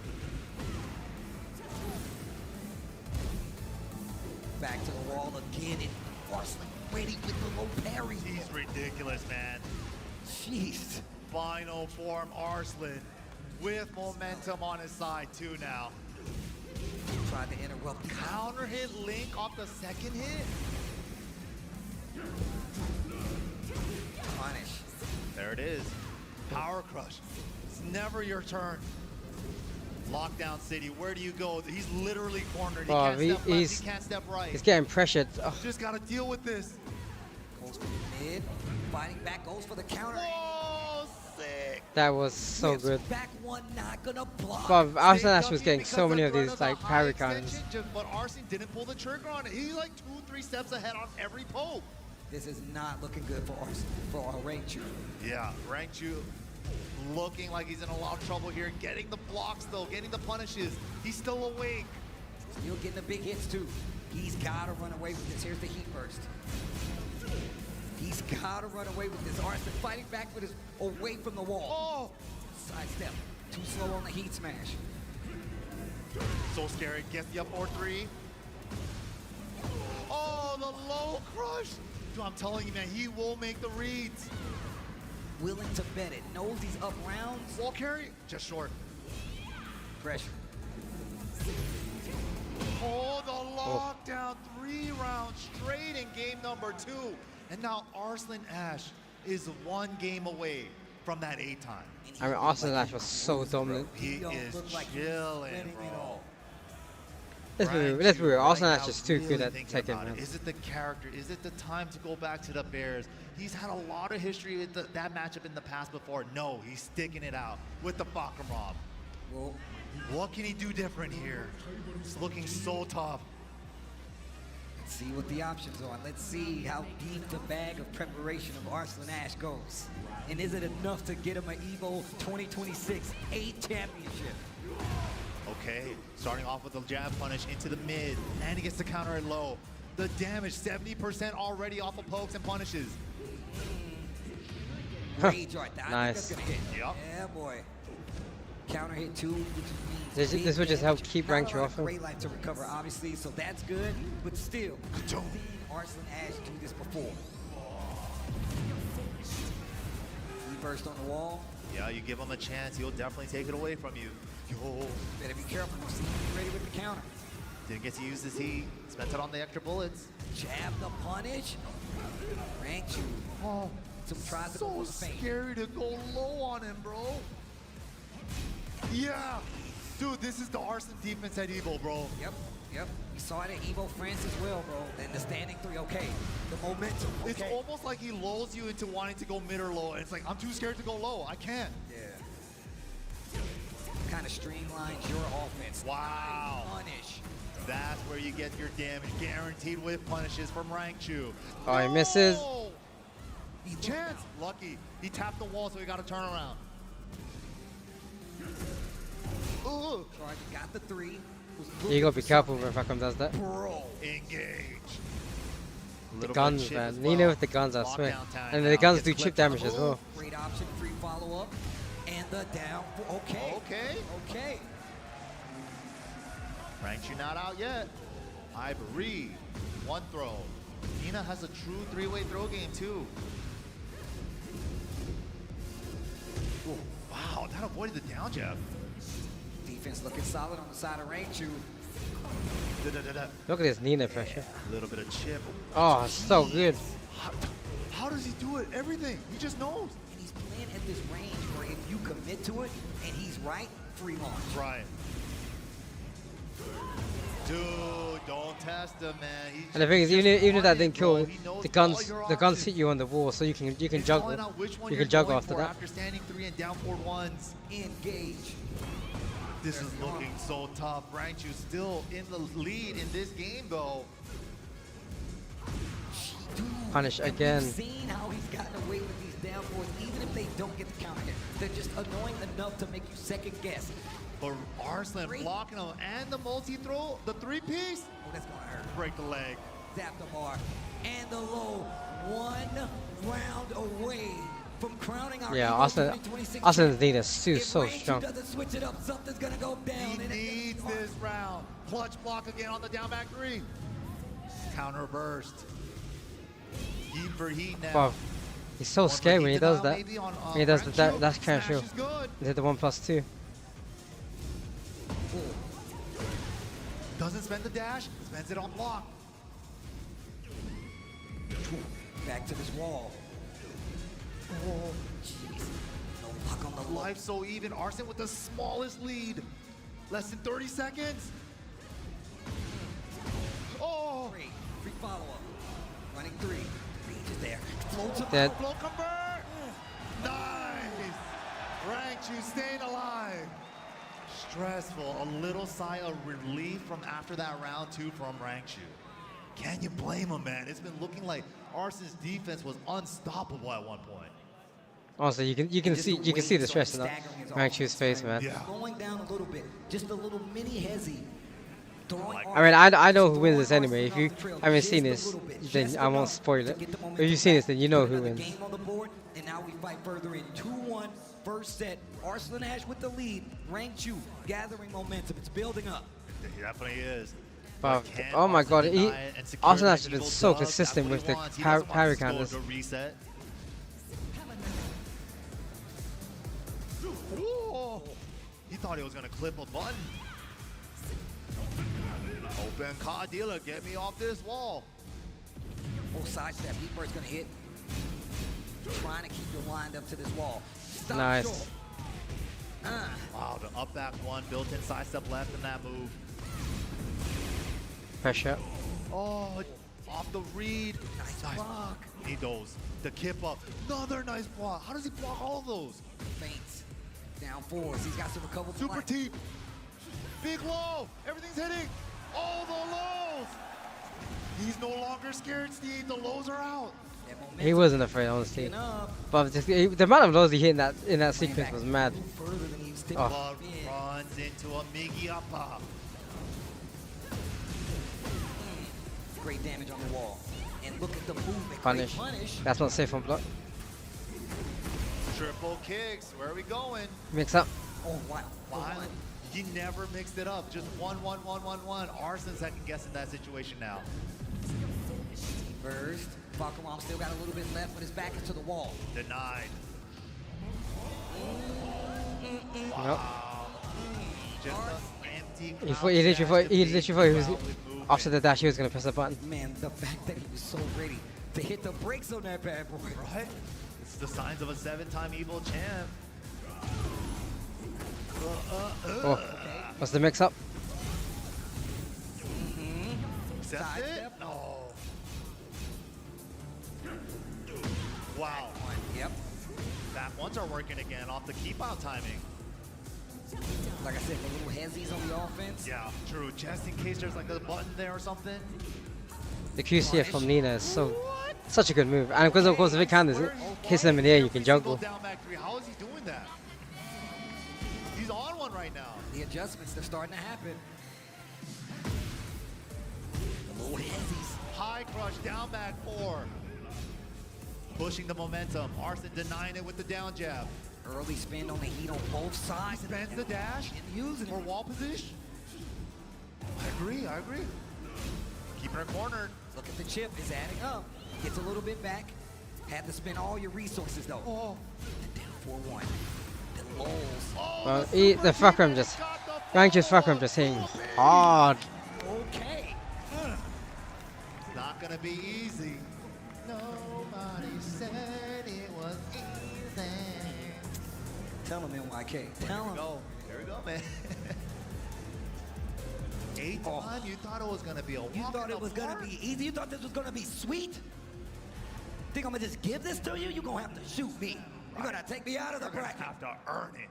Back to the wall again, and Arslan ready with the low parry. He's ridiculous, man. Jeez. Final form Arslan with momentum on his side too now. Tried to interrupt. Counter hit Link off the second hit. Punish. There it is. Power crush. It's never your turn. Lockdown City, where do you go? He's literally cornered. He Oh, can't step left, he can't step right. He's getting pressured. Oh, Just gotta deal with this. Goes for the mid. Fighting back, goes for the counter. Whoa, sick. that was so Whips good. Back one, not gonna block. But Arslan Ash Stay was getting because so many the of threat these the like high parry extension, counters. But Arslan didn't pull the trigger on it. He's like 2-3 steps ahead on every poke. This is not looking good for Arslan, for our Raichu. Yeah, Raichu looking like he's in a lot of trouble here. Getting the blocks though, getting the punishes. He's still awake. Still getting the big hits too. He's gotta run away with this. Here's the heat burst. He's gotta run away with this. Arslan fighting back with his away from the wall. Oh, Sidestep. Too slow on the heat smash. so scary. Gets the up 4-3. Oh, the low crush. Dude, I'm telling you, man, he will make the reads. Willing to bet it. Knows he's up rounds. Wall carry, just short. Pressure. Oh, the lockdown, 3 rounds straight in game number 2. And now Arslan Ash is 1 game away from that 8 time. I mean, Arslan Ash was so dominant. He don't is look like he's chilling, winning it bro. all. Let's be real. Let's be real. Arslan Ash is too good at taking it. rounds. Is it the character? Is it the time to go back to the Bears? He's had a lot of history with that matchup in the past before. No, he's sticking it out with the Bakumrob. Well, What can he do different here? It's looking so tough. let's see what the options are. Let's see how deep the bag of preparation of Arslan Ash goes. And is it enough to get him an EVO 2026 8 championship? Okay, starting off with a jab punish into the mid, and he gets the counter at low. The damage, 70% already off of pokes and punishes. Rage art. I think Nice. that's gonna hit. Yep. Yeah, boy. Counter hit 2, which This- means this would just help keep Not a Raichu lot of off him. Great life to recover, obviously, so that's good. But still, we've seen Arslan Ash do this before. He burst on the wall. Yeah, you give him a chance, he'll definitely take it away from you. Yo, Better be careful. See, he's ready with the counter. didn't get to use this heat. Spent it on the extra bullets. Jab the punish. Raichu. Oh, So tries to go so for the feint. scary to go low on him, bro. Yeah, dude, this is the Arslan defense at Evo, bro. Yep. We saw it at Evo France as well, bro. And the standing 3, okay. The momentum, okay. It's almost like he lulls you into wanting to go mid or low. And it's like, I'm too scared to go low. I can't. Yeah. Kind of streamlines your offense. Wow. Punish. That's where you get your damage guaranteed with punishes from Raichu. Oh, he misses. No! Chance. Lucky. He tapped the wall, so he got a turnaround. Ooh. Charge got the 3. You gotta be careful when Fuckrum does that. Bro. Engage. The guns, man. Nina with the guns, I swear. Lockdown time And now. the guns Gets do clipped chip on the damage as move. well. Great option, free follow-up. And the down. Okay. Okay. Raichu not out yet. Ivory. 1 throw. Nina has a true 3-way throw game, too. Ooh, wow, that avoided the down jab. Defense looking solid on the side of Raichu. Da-da-da-da. Look at this Nina pressure. A little bit of chip. Oh, so good. How How does he do it? Everything. He just knows. And he's playing at this range where if you commit to it and he's right, free launch. Right. Dude, don't test him, man. And the thing is, even if that didn't bro. kill, He knows the all guns your hit you on the wall, so you can It's juggle. calling out which one You you're can juggle going after for that. After standing 3 and down forward ones. Engage. This is looking so tough. Ranchu still in the lead in this game, though. Punish And again. We've seen how he's gotten away with these down fours, even if they don't get the counter hit. They're just annoying enough to make you second guess. But Arslan blocking him and the multi-throw, the 3-piece. Oh, that's gonna hurt. Break the leg. Zap the bar. And the low. 1 round away from crowning our Yeah, Evo Arslan 2026 Arslan's champ. lead is so If so Ranchu strong. doesn't switch it up, something's gonna go down. He needs this round. Clutch block again on the down back 3. Counter burst. Heat for heat now. Wow. He's so One for scared when heat he does denial that. maybe on, When he does the Ranchu. dash can't Smash show. is good. He did the 1+2. Doesn't spend the dash, spends it on block. Back to this wall. Oh, jeez. No luck on the low. Life so even. Arslan with the smallest lead. Less than 30 seconds. Oh! Free follow-up. Running 3. Range is there. Floats him Dead. out. Blow convert! Nice! Ranchu staying alive. Stressful. A little sigh of relief from after that round 2 from Ranchu. Can you blame him, man? It's been looking like Arslan's defense was unstoppable at one point. Honestly, you can see the stress in that Ranchu's face, man. Yeah. Going down a little bit. Just a little mini hezzy. I mean, I know who wins this anyway. If you haven't seen this, then I won't spoil it. If you've seen this, then you know who wins. Game on the board, and now we fight further in 2-1. First set, Arslan Ash with the lead. Ranchu gathering momentum. It's building up. He definitely is. But, Can oh my god, Arslan deny it and secure Arslan that has been evil so dub? consistent That's with what the he wants. He doesn't want parry his score counters. to reset. Ooh. He thought he was gonna clip a button. Open car dealer, get me off this wall. Full sidestep. Heat bird's gonna hit. Trying to keep you lined up to this wall. Stop Nice. short. Wow, the up back 1, built-in sidestep left in that move. Pressure. Oh, off the read. Nice block. Need those. The kip up. Another nice block. How does he block all of those? Feints. Down 4s. He's got to recover. Super T. Big low. Everything's hitting. All the lows. He's no longer scared, Steve. The lows are out. He wasn't afraid, honestly. Up. But just, the amount of lows he hit in that sequence was mad. Further than he was taking. Oh. Blood runs into a Miggy upper. Great damage on the wall. And look at the movement. Punish. Great punish. That's not safe on block. Triple kicks. Where are we going? Mix up. Oh, wow. One. He never mixed it up. Just 1, 1, 1, 1, 1. Arslan's second guessing that situation now. Burst. Bakaram still got a little bit left, but his back is to the wall. Denied. Nope. Wow. Just an empty He literally thought he was movement. after the dash he was gonna press the button. Man, the fact that he was so ready to hit the brakes on that bad boy. Right? It's the signs of a 7-time Evo champ. Oh, what's the mix up? Accept it? Sidestep. No. Wow. Yep. Back ones are working again off the keep out timing. Like I said, the little hezzies on the offense. Yeah, true. Just in case there's like a button there or something. The QCF from Nina is such a good move, and because of course the big hand is hits them in the air, you can juggle. Down back 3. How is he doing that? He's on one right now. The adjustments, they're starting to happen. The little hezzies. High crush down back 4. Pushing the momentum. Arslan denying it with the down jab. Early spin on the heat on both sides. Spends the dash And using for it. wall position. I agree. Keeping her cornered. Look at the chip, it's adding up. Gets a little bit back. Had to spend all your resources though. Oh. And down 4-1. The lulls. Well, the Fuckram just, Ranchu's Fuckram just hitting hard. Okay. It's not gonna be easy. Nobody said said it was easy. Tell him, NYK. Tell him. There we go, man. 8 time, you thought it was gonna be a walk. You thought in it the was gonna park? be easy? You thought this was gonna be sweet? Think I'm gonna just give this to you? You're gonna have to shoot me. You're gonna take me out of the You're gonna bracket. have to earn it.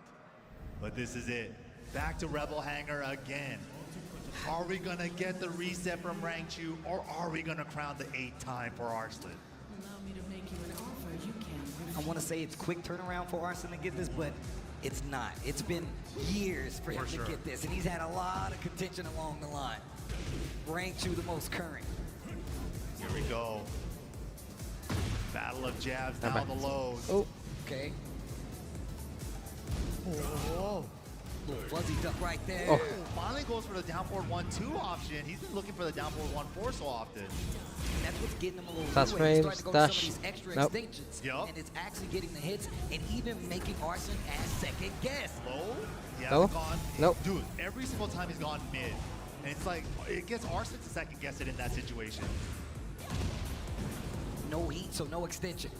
But this is it. Back to Rebel Hangar again. Are we gonna get the reset from Rangchu, or are we gonna crown the 8 time for Arslan? I want to say it's quick turnaround for Arslan to get this, but it's not. It's been years for him to get this, and he's had a lot of contention along the line. Rangchu the most current. Here we go. Battle of jabs down the lows. Oh. Okay. Oh. Little fuzzy duck right there. Oh. Finally goes for the down forward 1-2 option. He's been looking for the down forward 1-4 so often. And that's what's getting him a little Fast leeway. He's frames, starting to go to dash. some of these extra Nope. extensions. Yup. And it's actually getting the hits and even making Arslan as second guess. Low? He No. hasn't gone. Nope. Dude, every single time he's gone mid. And it's like, it gets Arslan to second guess it in that situation. No heat, so no extension.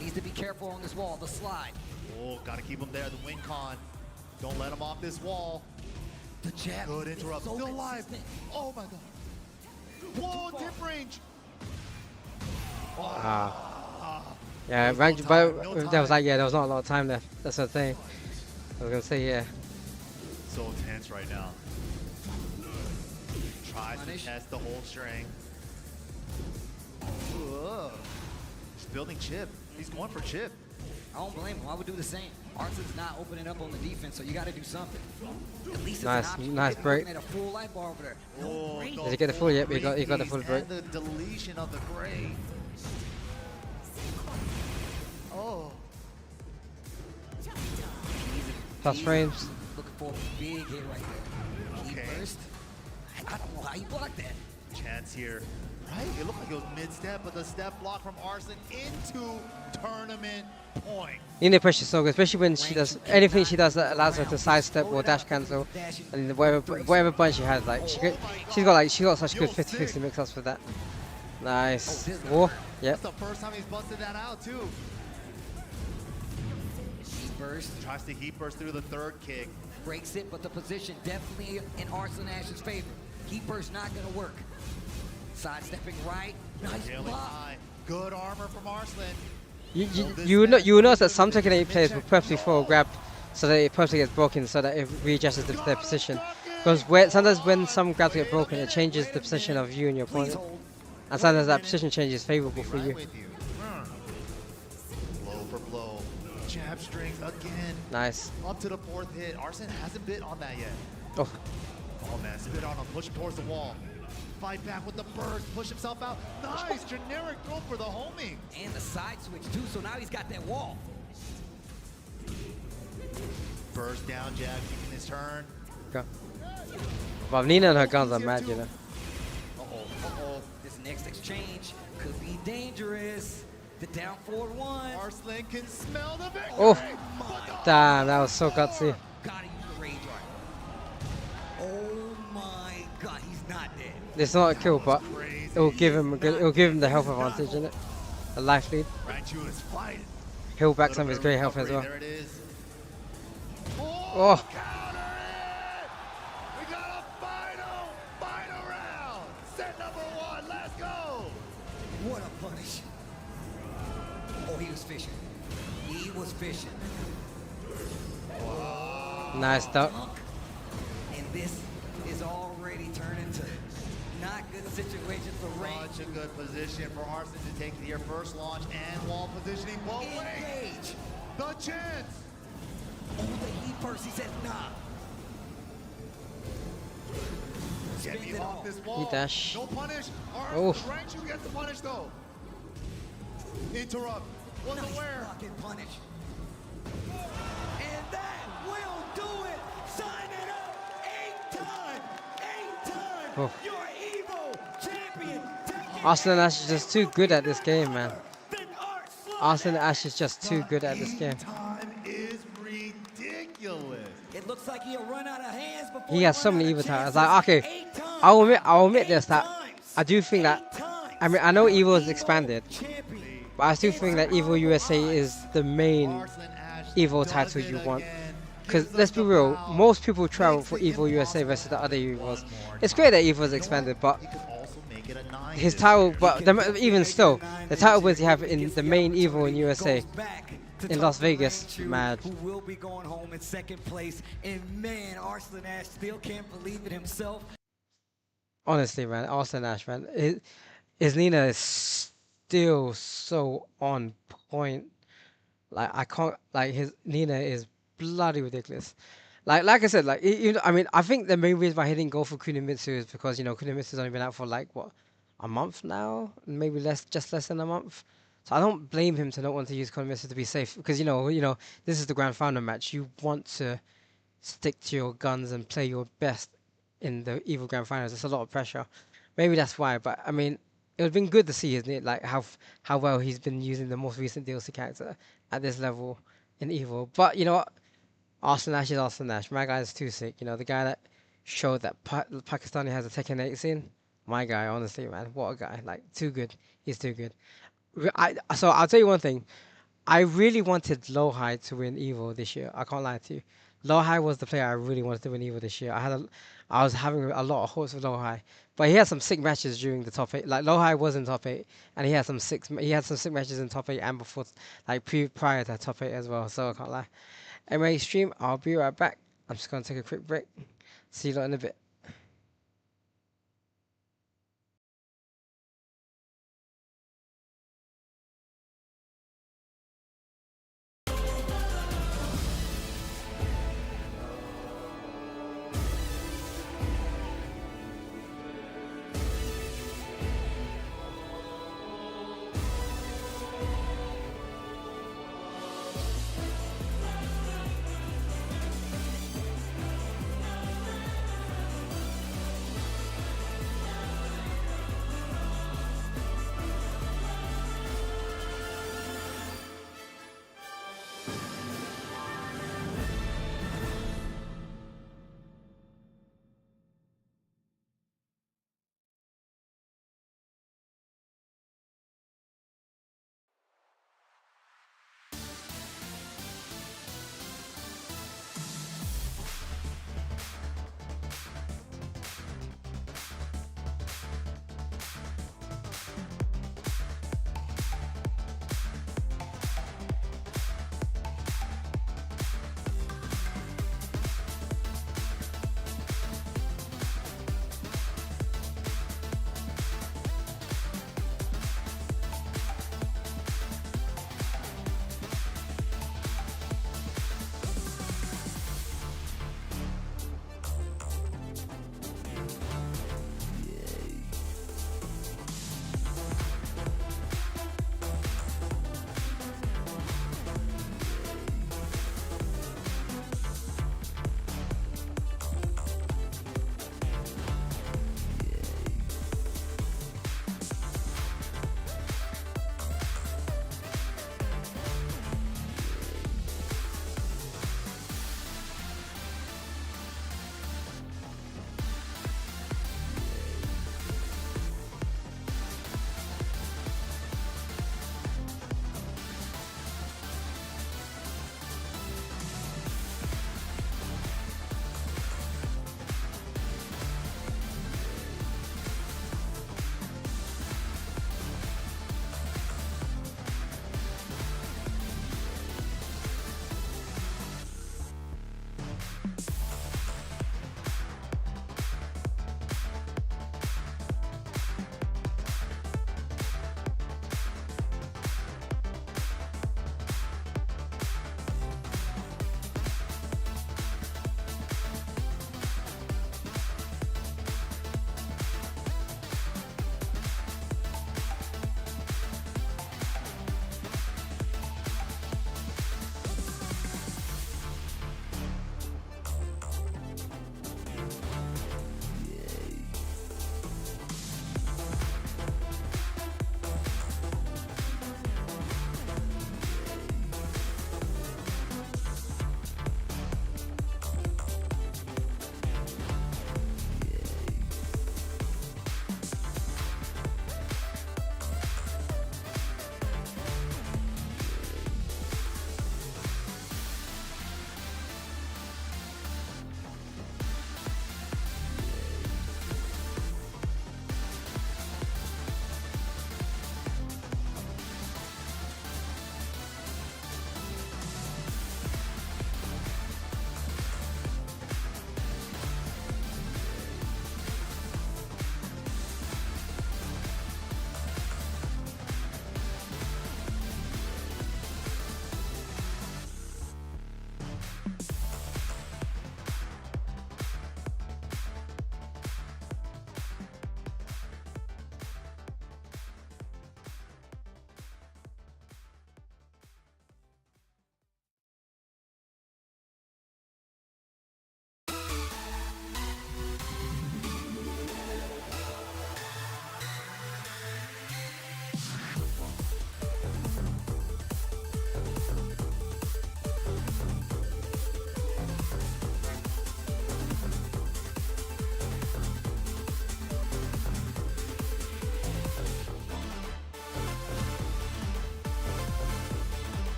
Needs to be careful on this wall, the slide. Oh, gotta keep him there, the win con. Don't let him off this wall. The jab. Good is interrupt, so still alive. consistent. Oh my god. Whoa, dip range. Yeah, There's rank, no but time, no there was time. like, yeah, there was not a lot of time left. That's the thing. I was gonna say, yeah. So tense right now. Tries Punish. to test the whole string. Ugh. He's building chip. He's going for chip. I don't blame him. I would do the same. Arslan's not opening up on the defense, so you got to do something. At least it's Nice, an option. nice You're break. looking at a full life bar over there. No break. Did he get the full? Yep, he got the full break. And the deletion of the gray. Oh. Plus frames. Looking for a big hit right there. Key Okay. first. I don't know how you blocked that. Chance here. Right? It looked like it was mid-step, but the step block from Arslan into tournament point. Inner pressure is so good, especially when she does anything she does that allows her to sidestep or dash cancel, and whatever bunch she has, like she's got such good 50-50 mix-ups with that. Nice. Whoa. Yep. That's the first time he's busted that out too. Heat burst. Tries to heat burst through the third kick. Breaks it, but the position definitely in Arslan Ash's favor. Heat burst not going to work. Sidestepping right. Nice Really block. high. Good armor from Arslan. You will notice that some Tekken 8 players will purposely throw a grab so that it purposely gets broken so that it readjusts their position. Because sometimes when some grabs get broken, it changes the position of you and your opponent. And sometimes that position change is favorable for you. Blow for blow. Jab strings again. Nice. Up to the fourth hit. Arslan hasn't bit on that yet. Oh, Oh man, spit on him. Push him towards the wall. Fight back with the burst. Push himself out. Nice generic throw for the homing. And the side switch too, so now he's got that wall. Burst down jab, keeping his turn. go. But Nina and her guns are mad, you know. Uh-oh, uh-oh. This next exchange could be dangerous. The down forward one. Arslan can smell the victory. Oh, My damn, that was so gutsy. Gotta use the rage art. Oh my god, he's not dead. It's not a kill, but it'll give him the health advantage, innit? A life lead. Rangchu is fighting. He'll back Little some of his bit great of health as well. recovery. There it is. Oh. Counter it! We got a final round. Set number 1. Let's go. What a punish. Oh, he was fishing. He was fishing. Nice duck. And this is already turning to not good situation for Rage. Such a good position for Arslan to take your first launch and wall positioning. But wait, Engage. the chance. Oh, the heat burst. He says, nah. Get Spins me it off off. this wall. He dash. No punish. Oh. Rangchu gets the punish though. Interrupt. Wasn't Nice aware. fucking punish. And that will do it. Sign it up. 8 time. 8 time. Oh. Your Evo champion. Arslan Ash is just too good at this game, man. Then Arslan. Arslan Ash is just too good at this game. Time is ridiculous. It looks like he'll run out of hands before He has so many evil times. titles. Like, okay, I'll admit this, that I do think that, I mean, I know Evo is expanded, But I still think that Evo USA is the main Evo title you want. Because let's be real, most people travel for Evo USA versus the other Evos. It's great that Evo's expanded, but his title, even still, the title wins you have in the main Evo in USA, in Las Vegas, mad. Who will be going home in second place, and man, Arslan Ash still can't believe it himself. Honestly, man, Arslan Ash, man, his Nina is still so on point. Like I can't, like his Nina is bloody ridiculous. Like I said, like I mean, I think the main reason why he didn't go for Kunimitsu is because Kunimitsu's only been out for like what, a month now, maybe just less than a month. So I don't blame him to not want to use Kunimitsu to be safe because this is the grand final match. You want to stick to your guns and play your best in the Evo Grand Finals. It's a lot of pressure. Maybe that's why. But I mean, it would have been good to see how well he's been using the most recent DLC character at this level in Evo. But you know what? Arslan Ash is Arslan Ash. My guy is too sick. The guy that showed that Pakistani has a Tekken 8 scene. My guy, honestly, man, what a guy! Like, too good. He's too good. So I'll tell you one thing. I really wanted Lowhigh to win Evo this year. I can't lie to you. Lowhigh was the player I really wanted to win Evo this year. I was having a lot of hopes for Lowhigh, but he had some sick matches during the top 8. Like Lowhigh was in top 8, and he had some sick matches in top 8 and before, like prior to top 8 as well. So I can't lie. Anyway, stream. I'll be right back. I'm just gonna take a quick break. See you lot in a bit.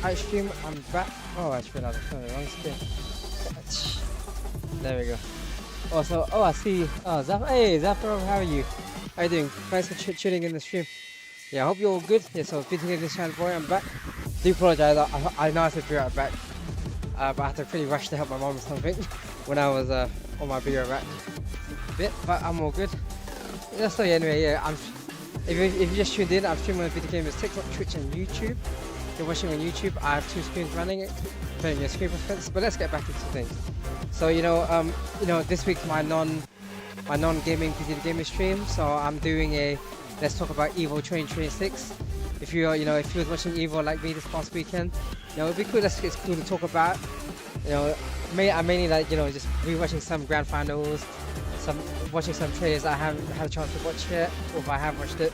I stream, I'm back. Oh, I streamed out the wrong screen. There we go. Also, oh, I see. Oh, hey, Zapharov, how are you? How you doing? Thanks for tuning in the stream. Yeah, I hope you're all good. Yeah, so BTD this channel, boy, I'm back. Do apologize. I know I said be right back, but I had to pretty rush to help my mom or something when I was on my bigger rack bit. But I'm all good. Yeah, so yeah, anyway, yeah, if you just tuned in, I'm streaming on BTD Gamers TikTok, Twitch, and YouTube. If you're watching on YouTube, I have 2 screens running, depending on your screen preference. But let's get back into things. So you know, this week's my non-gaming BTD Gamers stream. So I'm doing a let's talk about Evo 2026. If you if you was watching Evo like me this past weekend, it'd be cool. It's cool to talk about. I mainly like just rewatching some grand finals, watching some trailers I haven't had a chance to watch yet, or if I have watched it,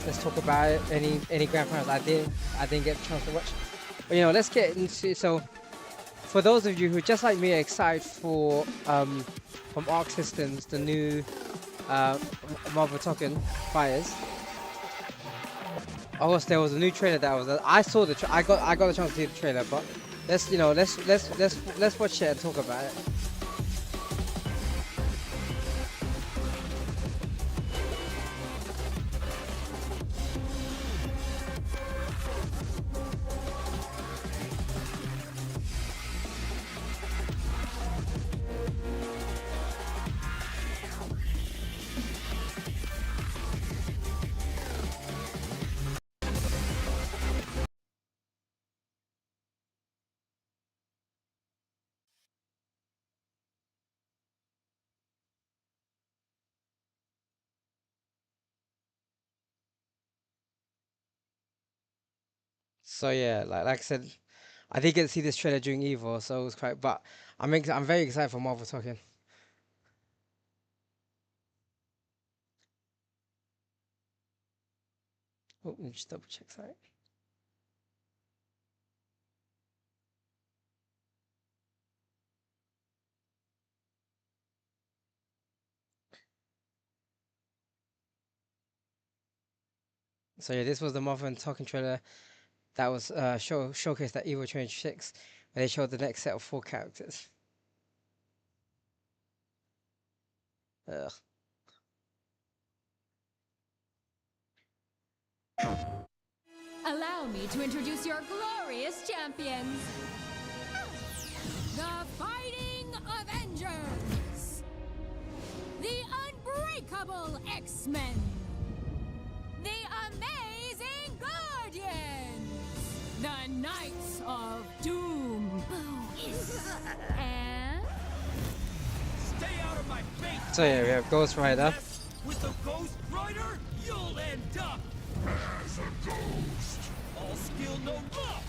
let's talk about it. Any grand finals I didn't get a chance to watch. But let's get into. So for those of you who just like me are excited for from Arc Systems, the new Marvel Token Fires. Also, there was a new trailer that was. I saw I got a chance to see the trailer, but let's watch it and talk about it. So yeah, like I said, I did get to see this trailer during Evo, so it was quite. But I'm very excited for Marvel Talking. Oh, let me just double check, sorry. So yeah, this was the Marvel Talking trailer that was showcased at Evo 2026, where they showed the next set of 4 characters. Ugh. Allow me to introduce your glorious champions. The Fighting Avengers. The Unbreakable X-Men. The Amazing Guardians. The Knights of Doom. And... Stay out of my face! So yeah, we have Ghost Rider. With the Ghost Rider, you'll end up as a ghost. All skill, no luck.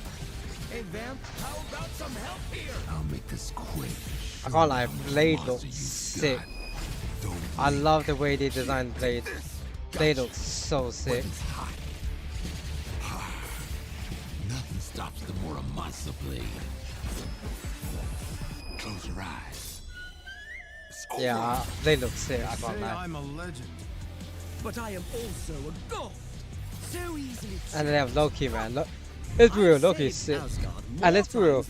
Hey, Vamp, how about some help here? I'll make this quick. I can't lie, Blade looks sick. I love the way they designed Blade. Blade looks so sick. Nothing stops the Muramasa Blade. Close your eyes. Yeah, Blade looks sick, I can't lie. I'm a legend, but I am also a ghost. So easily. And then they have Loki, man. Let's be real, Loki's sick. And let's be real.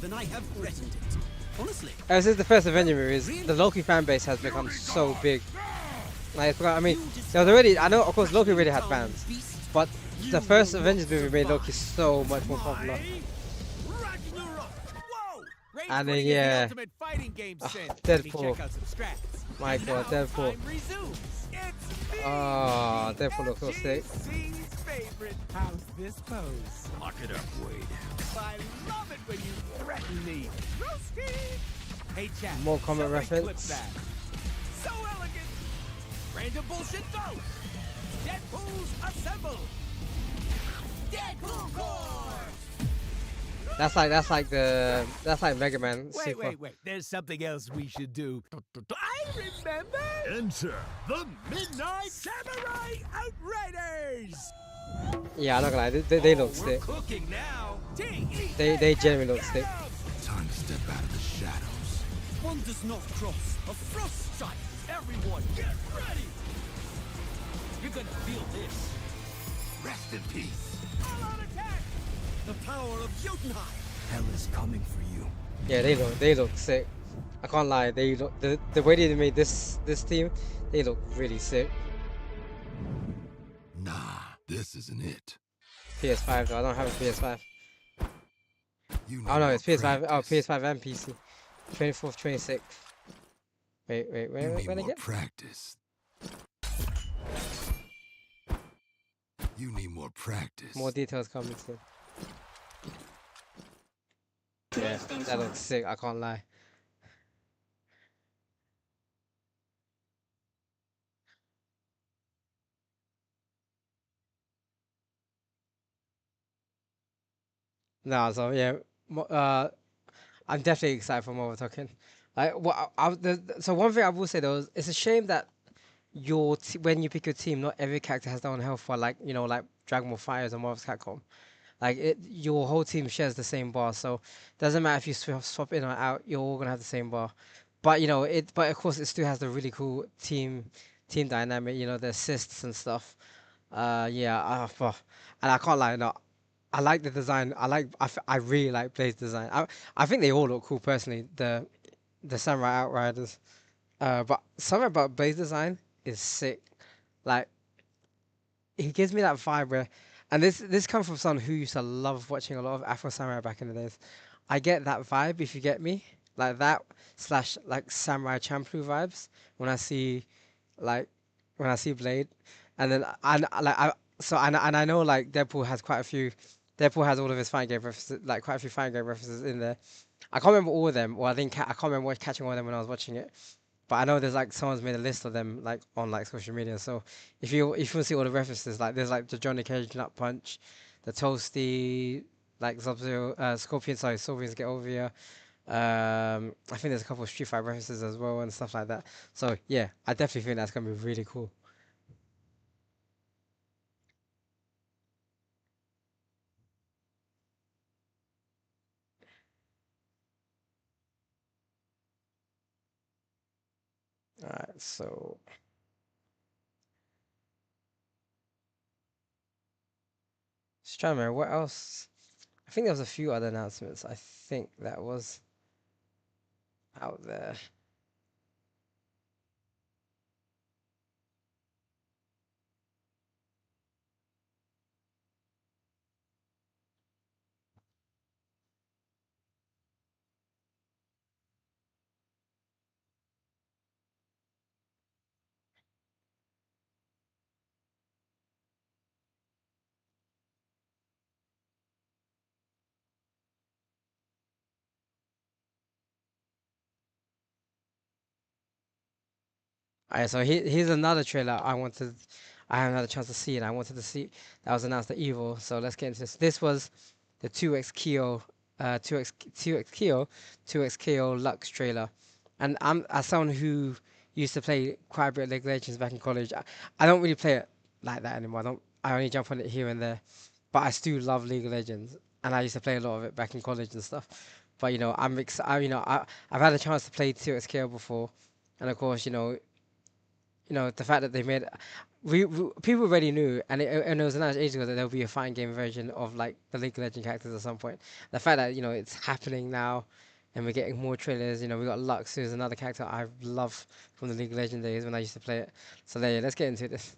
Ever since the first Avenger movies, the Loki fan base has become so big. Like, I mean, there was already, I know, of course, Loki already had fans, but the first Avengers movie made Loki so much more popular. And then, yeah, Deadpool. My god, Deadpool. Oh, Deadpool looks so sick. How's this pose? Lock it up, Wade. I love it when you threaten me. Hey, chat. More comment reference. So elegant. Random bullshit go. Deadpool's assemble. Deadpool core. That's like Mega Man. Wait. There's something else we should do. I remember. Enter the Midnight Samurai Outriders. Yeah, I'm not gonna lie, they look sick. Cooking now. They genuinely look sick. Time to step out of the shadows. One does not cross a frost sight. Everyone, get ready. You're gonna feel this. Rest in peace. All out attack. The power of Jotunheim. Hell is coming for you. Yeah, they look sick. I can't lie, they look the way they made this team, they look really sick. Nah, this isn't it. PS5 though, I don't have a PS5. Oh no, it's PS5. Oh, PS5 and PC. 24th, 26th. Wait, when again? Practice. You need more practice. More details coming soon. Yeah, that looks sick, I can't lie. No, so yeah, I'm definitely excited for Mobile Talking. Like, so one thing I will say though, is it's a shame that when you pick your team, not every character has their own health bar, like like Dragon Ball Fighters or Marvel's Capcom. Like your whole team shares the same bar, so doesn't matter if you swap in or out, you're all gonna have the same bar. But but of course, it still has the really cool team dynamic. The assists and stuff. Yeah, and I can't lie, no, I like the design. I really like Blade's design. I think they all look cool personally. The Samurai Outriders. But something about Blade's design is sick. Like he gives me that vibe where, and this comes from someone who used to love watching a lot of Afro Samurai back in the days. I get that vibe, if you get me, like that slash like Samurai Champloo vibes when I see like when I see Blade, and then and I know like Deadpool has quite a few. Deadpool has all of his fighting game references, like quite a few fighting game references in there. I can't remember all of them, or I can't remember catching all of them when I was watching it. But I know there's like someone's made a list of them like on like social media. So if you want to see all the references, like there's like the Johnny Cage Nut Punch, the Toasty, like Sub-Zero, Scorpions Get Over Here. I think there's a couple of Street Fighter references as well and stuff like that. So yeah, I definitely think that's gonna be really cool. Alright, so just trying to remember what else. I think there was a few other announcements. I think that was out there. Alright, so here's another trailer I haven't had a chance to see, and I wanted to see that was announced at Evo. So let's get into this. This was the 2x Kyo, 2x Kyo, 2x KO Lux trailer, and I'm as someone who used to play quite a bit of League of Legends back in college. I don't really play it like that anymore. I only jump on it here and there, but I still love League of Legends, and I used to play a lot of it back in college and stuff. But I've had a chance to play 2x KO before, and of course the fact that they made people already knew, and it was announced ages ago that there'll be a fighting game version of like the League of Legends characters at some point. The fact that it's happening now, and we're getting more trailers. We got Lux, who's another character I love from the League of Legends days when I used to play it. So there, let's get into this.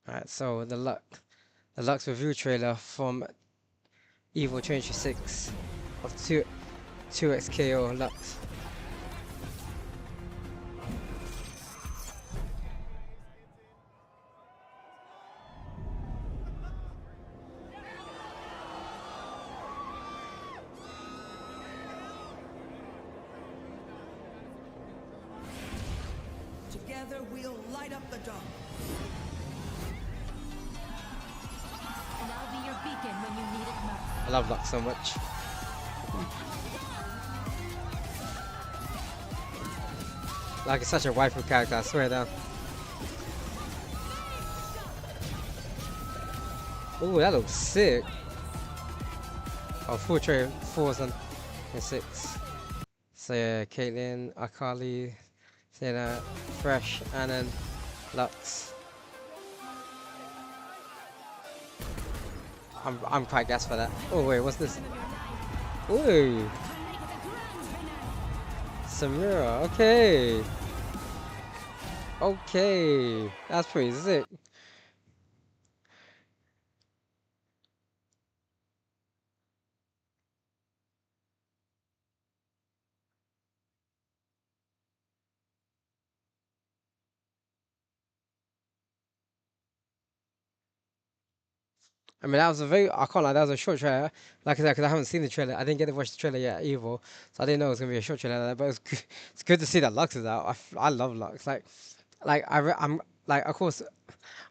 Alright, so the Lux review trailer from Evo 2026 of 2x KO Lux. Together we'll light up the dome. And I'll be your beacon when you need it most. I love Lux so much. Like, it's such a waifu character, I swear down. Ooh, that looks sick. Oh, full tray, 4 and 6. So yeah, Caitlyn, Akali, Senna, Fresh, and then Lux. I'm quite gassed for that. Oh wait, what's this? Ooh, Samira. Okay. Okay, that's pretty sick. I mean, that was a very, I can't lie, that was a short trailer. Like I said, because I haven't seen the trailer. I didn't get to watch the trailer yet, either. So I didn't know it was going to be a short trailer. Like, but it's good to see that Lux is out. I love Lux. I'm, like, of course,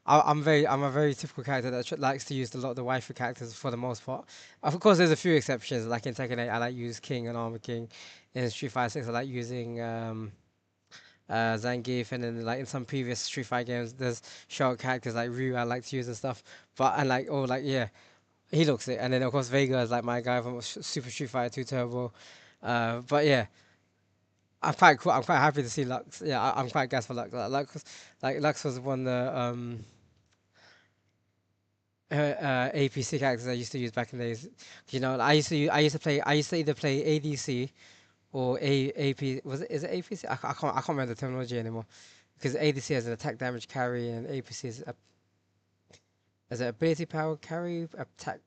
I'm a very typical character that likes to use a lot of the waifu characters for the most part. Of course, there's a few exceptions. Like in Tekken 8, I like use King and Armor King. In Street Fighter 6, I like using Zangief, and then like in some previous Street Fighter games, there's short characters like Ryu I like to use and stuff. But and like oh like yeah, he looks it. And then of course Vega is like my guy from Super Street Fighter 2 Turbo. But yeah, I'm quite cool. I'm quite happy to see Lux. Yeah, I'm quite gassed for Lux. Lux was one of the APC characters I used to use back in the days. You know, I used to either play ADC or AP. Is it APC? I can't remember the terminology anymore. Because ADC has an attack damage carry and APC is an ability power carry attack,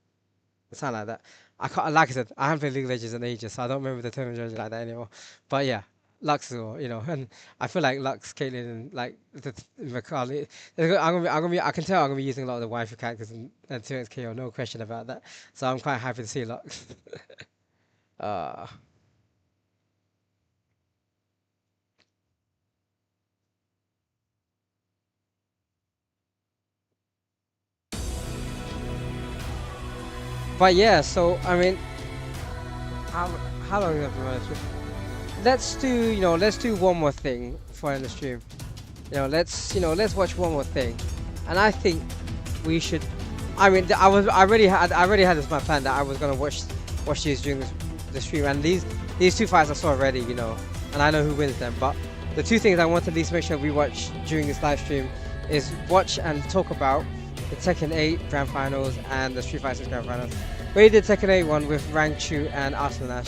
something like that. I can't, like I said, I haven't played League of Legends in ages, so I don't remember the terminology like that anymore. But yeah, Lux, or and I feel like Lux, Caitlyn, and like the Macaulay. I can tell I'm gonna be using a lot of the waifu characters and 2X KO, no question about that. So I'm quite happy to see Lux. But yeah, so I mean, how long have we managed? Let's do one more thing for the stream. Let's watch one more thing, and I think we should. I mean, I already had this my plan that I was gonna watch these during the stream, and these two fights I saw already, and I know who wins them. But the two things I want to at least make sure we watch during this live stream is watch and talk about the Tekken 8 Grand Finals and the Street Fighter 6 Grand Finals. We did Tekken 8 one with Rangchu and Arslan Ash.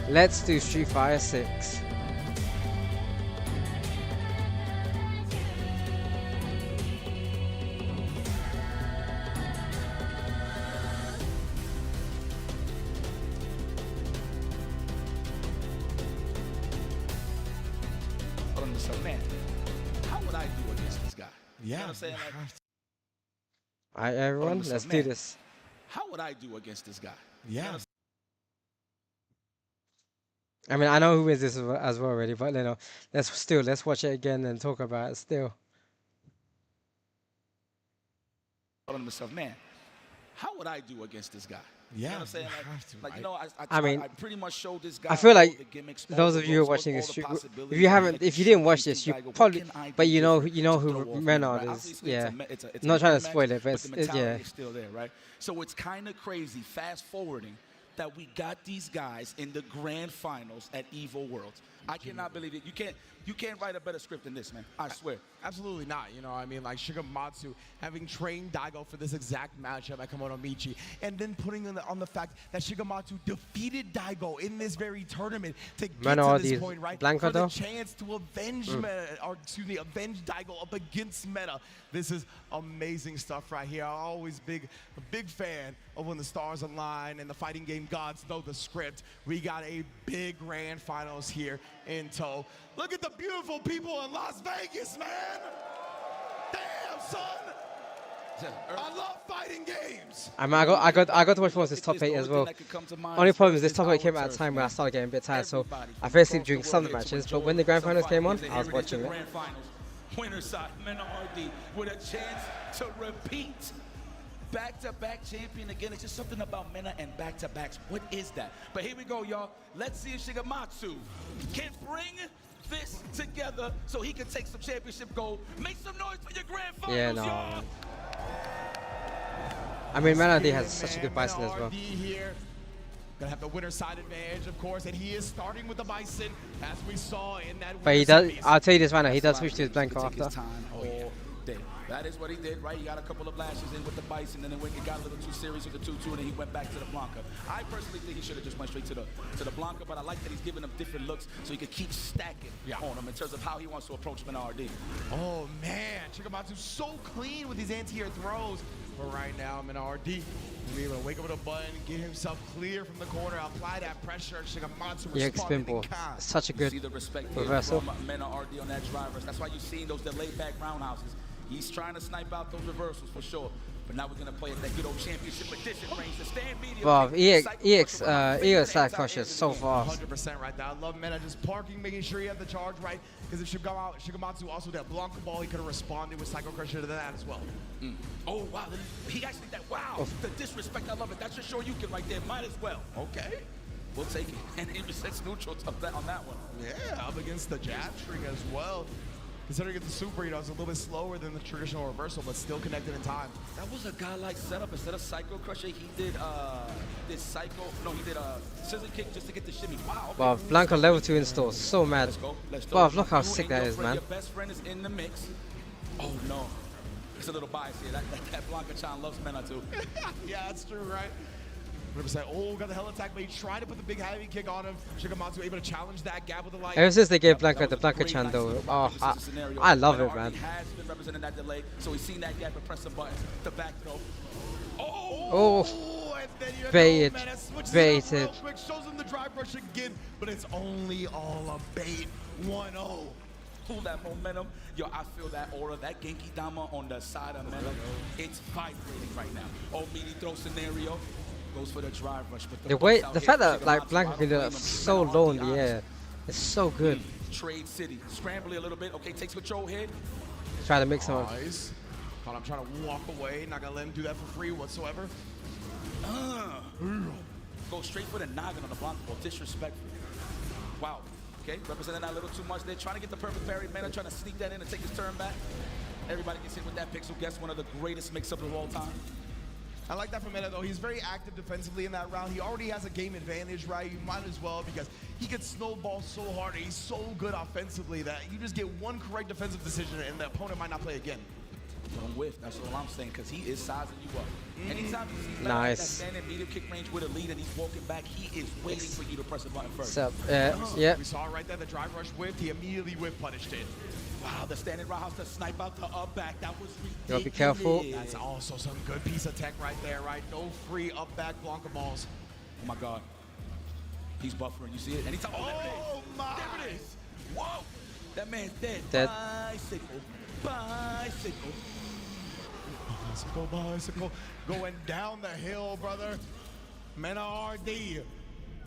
Let's do Street Fighter 6. So man, how would I do against this guy? Yeah. You know what I'm saying? Alright everyone, let's do this. How would I do against this guy? Yeah. I mean, I know who wins this as well already, but let's watch it again and talk about it still. Telling myself, man, how would I do against this guy? Yeah. You know what I'm saying? I pretty much showed this guy. I feel like the gimmicks, those of you who are watching this stream, if you didn't watch this, you probably, but you know who Renard is. Yeah. It's Not trying to spoil it, but yeah. Is still there, right? So it's kind of crazy, fast forwarding, that we got these guys in the grand finals at Evo Worlds. I cannot believe it. You can't write a better script than this, man. I swear. Absolutely not. I mean, like Shigematsu having trained Daigo for this exact matchup at Komodo Michi, and then putting on the fact that Shigematsu defeated Daigo in this very tournament to get to this point, right? For the chance to avenge avenge Daigo up against Meta. This is amazing stuff right here. I'm always a big fan of when the stars align and the fighting game gods know the script. We got a big grand finals here in tow. Look at the beautiful people in Las Vegas, man. Damn, son. I love fighting games. I mean, I got to watch most of this top 8 as well. Only problem is this top 8 came at a time when I started getting a bit tired, so I fell asleep during some of the matches, but when the grand finals came on, I was watching it. Winner side, Mena RD, with a chance to repeat back-to-back champion again. It's just something about Mena and back-to-backs. What is that? But here we go, y'all. Let's see if Shigematsu can bring this together so he can take some championship gold. Make some noise for your grand finals, Yeah, no. y'all. I mean, Melody has such a good Bison as well. Here. Gonna have the winner side advantage, of course, and he is starting with the Bison, as we saw in that. But he does. I'll tell you this right now. He does switch to his Blanco after. That is what he did, right? He got a couple of lashes in with the Bison, and then it got a little too serious with the 2-2, and then he went back to the Blanca. I personally think he should have just went straight to the Blanca, but I like that he's giving him different looks so he can keep stacking on him in terms of how he wants to approach him in RD. Oh man, Shigematsu's so clean with these anti-air throws. But right now, I'm in RD. He'll be able to wake up with a button, get himself clear from the corner, apply that pressure. Shigematsu responding in kind. Such a good See the respect reversal. from Mena RD on that driver. That's why you're seeing those delayed back roundhouses. He's trying to snipe out those reversals for sure. But now we're going to play at that good old championship edition range. The stand medium. Wow, EX side crush is so fast. 100% right there. I love Mena just parking, making sure he had the charge right. Because if Shigematsu also that Blanca ball, he could have responded with Psycho Crusher to that as well. Oh, wow. He actually, the disrespect, I love it. That's just show you can right there. Might as well. Okay. We'll take it. And he resets neutral on that one. Yeah, up against the jab string as well. Considering it's a super, it's a little bit slower than the traditional reversal, but still connected in time. That was a godlike setup. Instead of Psycho Crusher, he did scissor kick just to get the shimmy. Wow. Wow, Blanco level 2 install, so mad. Let's go. Wow, look how sick that is, man. Your best friend is in the mix. Oh no. It's a little bias here. That Blanca-chan loves Mena too. Yeah, that's true, right? 100%. Oh, got the hell attack, but he tried to put the big heavy kick on him. Shigematsu able to challenge that, gap with the light. Ever since they gave Blanco the Blanca-chan though, I love it, man. Has been representing that delay, so he's seen that gap and press the button. The back throw. Oh, and then you baited, know, baited. real quick, shows him the drive rush again, but it's only all a bait. 1-0. Pull that momentum. Yo, I feel that aura, that Genki Dama on the side of Mena. It's vibrating right now. Oh, mini throw scenario. Goes for the drive rush. But the fact that like Blanco can do that so low in the air, it's so good. Trade City, scrambling a little bit. Okay, takes control here. Try to mix them up. Nice. But I'm trying to walk away. Not gonna let him do that for free whatsoever. Go straight for the noggin on the Blanco ball. Disrespectful. Wow. Okay, representing that a little too much. They're trying to get the perfect parry. Mena trying to sneak that in and take his turn back. Everybody gets hit with that pixel. Guess one of the greatest mix-ups of all time. I like that from Mena, though. He's very active defensively in that round. He already has a game advantage, right? You might as well, because he gets snowball so hard and he's so good offensively that you just get one correct defensive decision and the opponent might not play again. Don't whiff, that's all I'm saying, because he is sizing you up. Anytime you see nice. that standing medium kick range with a lead and he's walking back, he is waiting for you to press the button first. Yeah. We saw it right there, the drive rush whipped. He immediately whip punished it. Wow, the standing roundhouse to snipe out the up back. That was ridiculous. You gotta be careful. That's also some good piece of tech right there, right? No free up back Blanca balls. Oh my God. He's buffering. You see it? Anytime. Oh my! There it is. Whoa! That man's dead. Dead. Bicycle. Bicycle. Bicycle, bicycle. Going down the hill, brother. Mena RD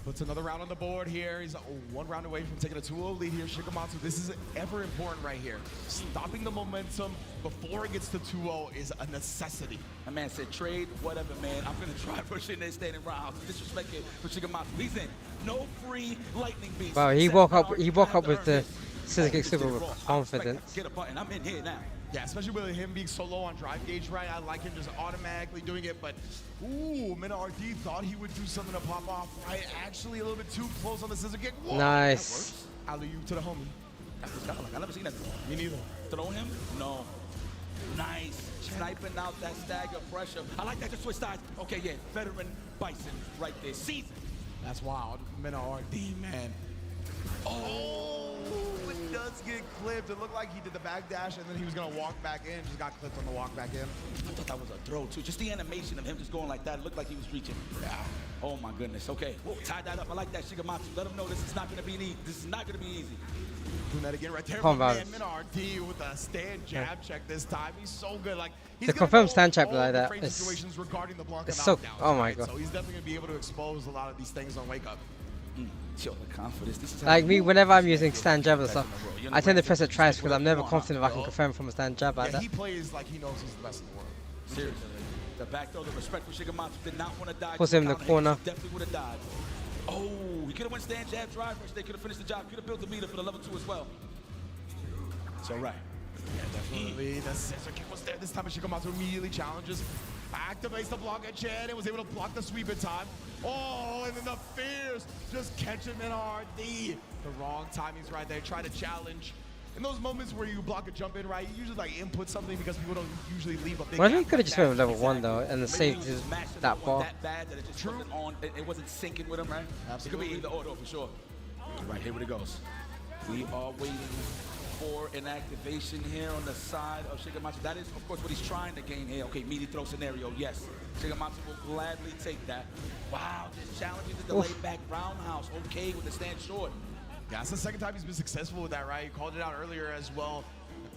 puts another round on the board here. He's 1 round away from taking a 2-0 lead here. Shigematsu, this is ever important right here. Stopping the momentum before it gets to 2-0 is a necessity. My man said, trade, whatever, man. I'm going to try pushing this standing round. Disrespect it for Shigematsu. He's in. No free lightning beast. Wow, he woke up with the scissor kick super with confidence. Get a button. I'm in here now. Yeah, especially with him being so low on drive gauge, right? I like him just automatically doing it, but ooh, Mena RD thought he would do something to pop off, right? Actually a little bit too close on the scissor kick. Whoa, nice. Alley-oop to the homie. I've never seen that before. Me neither. Throw him? No. Nice. Sniping out that stagger pressure. I like that to switch sides. Okay, yeah, veteran Bison right there. Season. That's wild. Mena RD, man. Oh, it does get clipped. It looked like he did the back dash and then he was going to walk back in. Just got clipped on the walk back in. I thought that was a throw, too. Just the animation of him just going like that. It looked like he was reaching. Yeah. Oh, my goodness. Okay. Whoa, tie that up. I like that, Shigematsu. Let him know this is not going to be easy. This is not going to be easy. Doing that again right there. Man, Mena RD with a stand jab check this time. He's so good. Like, he's the confirmed stand check like that. Situations regarding the Blanca it's so. Oh my God. So he's definitely going to be able to expose a lot of these things on Wake Up. Yo, the confidence. This is like me, whenever I'm using stand jab and stuff, I tend to press it twice because I'm never confident if I can confirm from a stand jab like that. He plays like he knows he's the best in the world. Seriously. The back throw, the respectful Shigematsu did not want to die. Puts him in the corner. Definitely would have died. Oh, he could have went stand jab drive rush. They could have finished the job. Could have built the meter for the level 2 as well. It's all right. Yeah, definitely. The scissor kick was there. This time Shigematsu immediately challenges. Activates the block at Chad and was able to block the sweep in time. Oh, and then the fears just catch him in RD. The wrong timing's right there. Try to challenge. In those moments where you block a jump in, right, you usually like input something because people don't usually leave a big Well, I think he gap could have like just that. went with level 1 though, and then saved his, that bar. That bad that it just wasn't on. It wasn't syncing with him, right? Absolutely. It could be either or for sure. Right, here it goes. We are waiting for an activation here on the side of Shigematsu. That is, of course, what he's trying to gain here. Okay, meaty throw scenario, yes. Shigematsu will gladly take that. Wow, just challenging the delayed back roundhouse. Okay, with the stand short. Yeah, it's the second time he's been successful with that, right? He called it out earlier as well,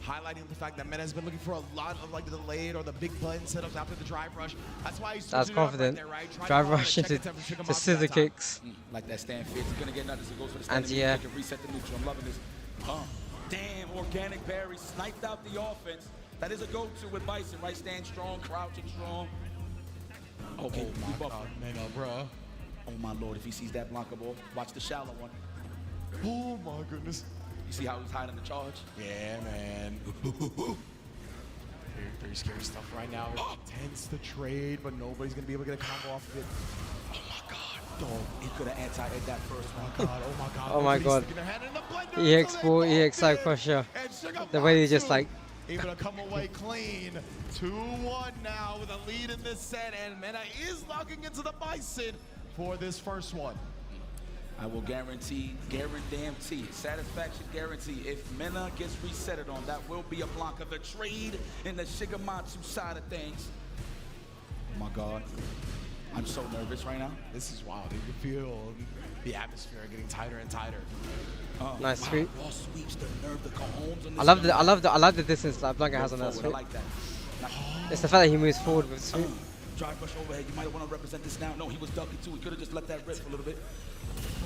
highlighting the fact that Meta has been looking for a lot of like the delayed or the big button setups after the drive rush. That's why he's confident. Right there, right? Drive rush into scissor kicks. Like that stand fierce. He's gonna get nothing. So he goes for the stand Anti-air. and reset the neutral. I'm loving this. Damn, organic parry sniped out the offense. That is a go-to with Bison, right? Stand strong, crouching strong. Okay, oh my God, Meta, bro. Oh my Lord, if he sees that Blanca ball, watch the shallow one. Oh my goodness. You see how he's hiding the charge? Yeah, man. Very scary stuff right now. Tends to trade, but nobody's gonna be able to get a combo off of it. Oh my God. He could have anti-ed that first one. Oh my God. Oh my God. EX ball, EX side crusher. The way he just like. Able to come away clean. 2-1 now with a lead in this set, and Mena is locking into the Bison for this first one. I will guarantee, satisfaction guarantee. If Mena gets resetted on, that will be a block of the trade in the Shigematsu side of things. Oh my God. I'm so nervous right now. This is wild. You can feel the atmosphere getting tighter and tighter. Nice sweep. Raw sweeps, the nerve, the cojones on this I love the distance that Blanca has on that sweep. I like that. It's the fact that he moves forward with sweep. Drive rush overhead. You might want to represent this now. No, he was ducking too. He could have just let that rip for a little bit.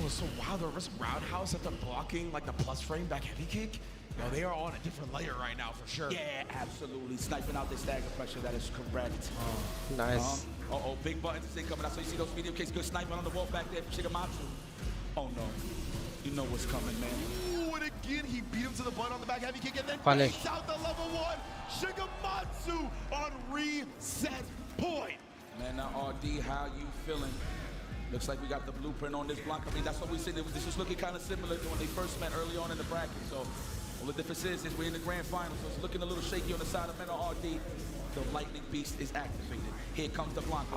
Oh, so wow, the reverse roundhouse after blocking like the plus frame back heavy kick. Yo, they are on a different layer right now for sure. Yeah, absolutely. Sniping out the stagger pressure. That is correct. Nice. Uh-oh, big buttons is coming out. So you see those medium kicks. Good sniping on the wall back there for Shigematsu. Oh no. You know what's coming, man. Ooh, and again, he beat him to the butt on the back heavy kick and then Punish. takes out the level 1. Shigematsu on reset point. Man, now RD, how you feeling? Looks like we got the blueprint on this block. I mean, that's what we said. This was looking kind of similar to when they first met early on in the bracket. So all the difference is we're in the grand final. So it's looking a little shaky on the side of Mena RD. The lightning beast is activated. Here comes the Blanca.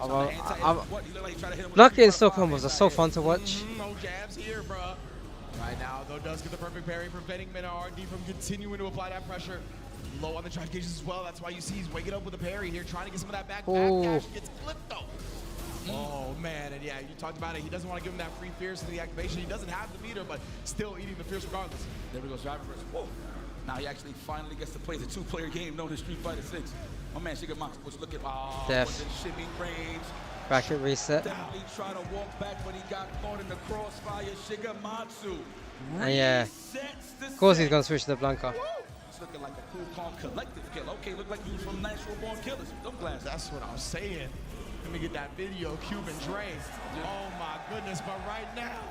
Blanca in slow combos are so fun to watch. No jabs here, bro. Right now, though, does get the perfect parry, preventing Mena RD from continuing to apply that pressure. Low on the charge gauges as well. That's why you see he's waking up with a parry here, trying to get some of that back dash. Gets flipped though. Oh man, and yeah, you talked about it. He doesn't want to give him that free fierce in the activation. He doesn't have the meter, but still eating the fierce regardless. There we go, driver versus. Whoa. Now he actually finally gets to play the 2-player game known as Street Fighter 6. My man Shigematsu was looking, was in shimmy range. Bracket reset. He tried to walk back, but he got caught in the crossfire. Shigematsu. And yeah, of course he's gonna switch to the Blanca. It's looking like a cool, calm, collective kill. Okay, look like you from Natural Born Killers. I'm glad. That's what I'm saying. Let me get that video, Cuban Dre. Oh my goodness, but right now,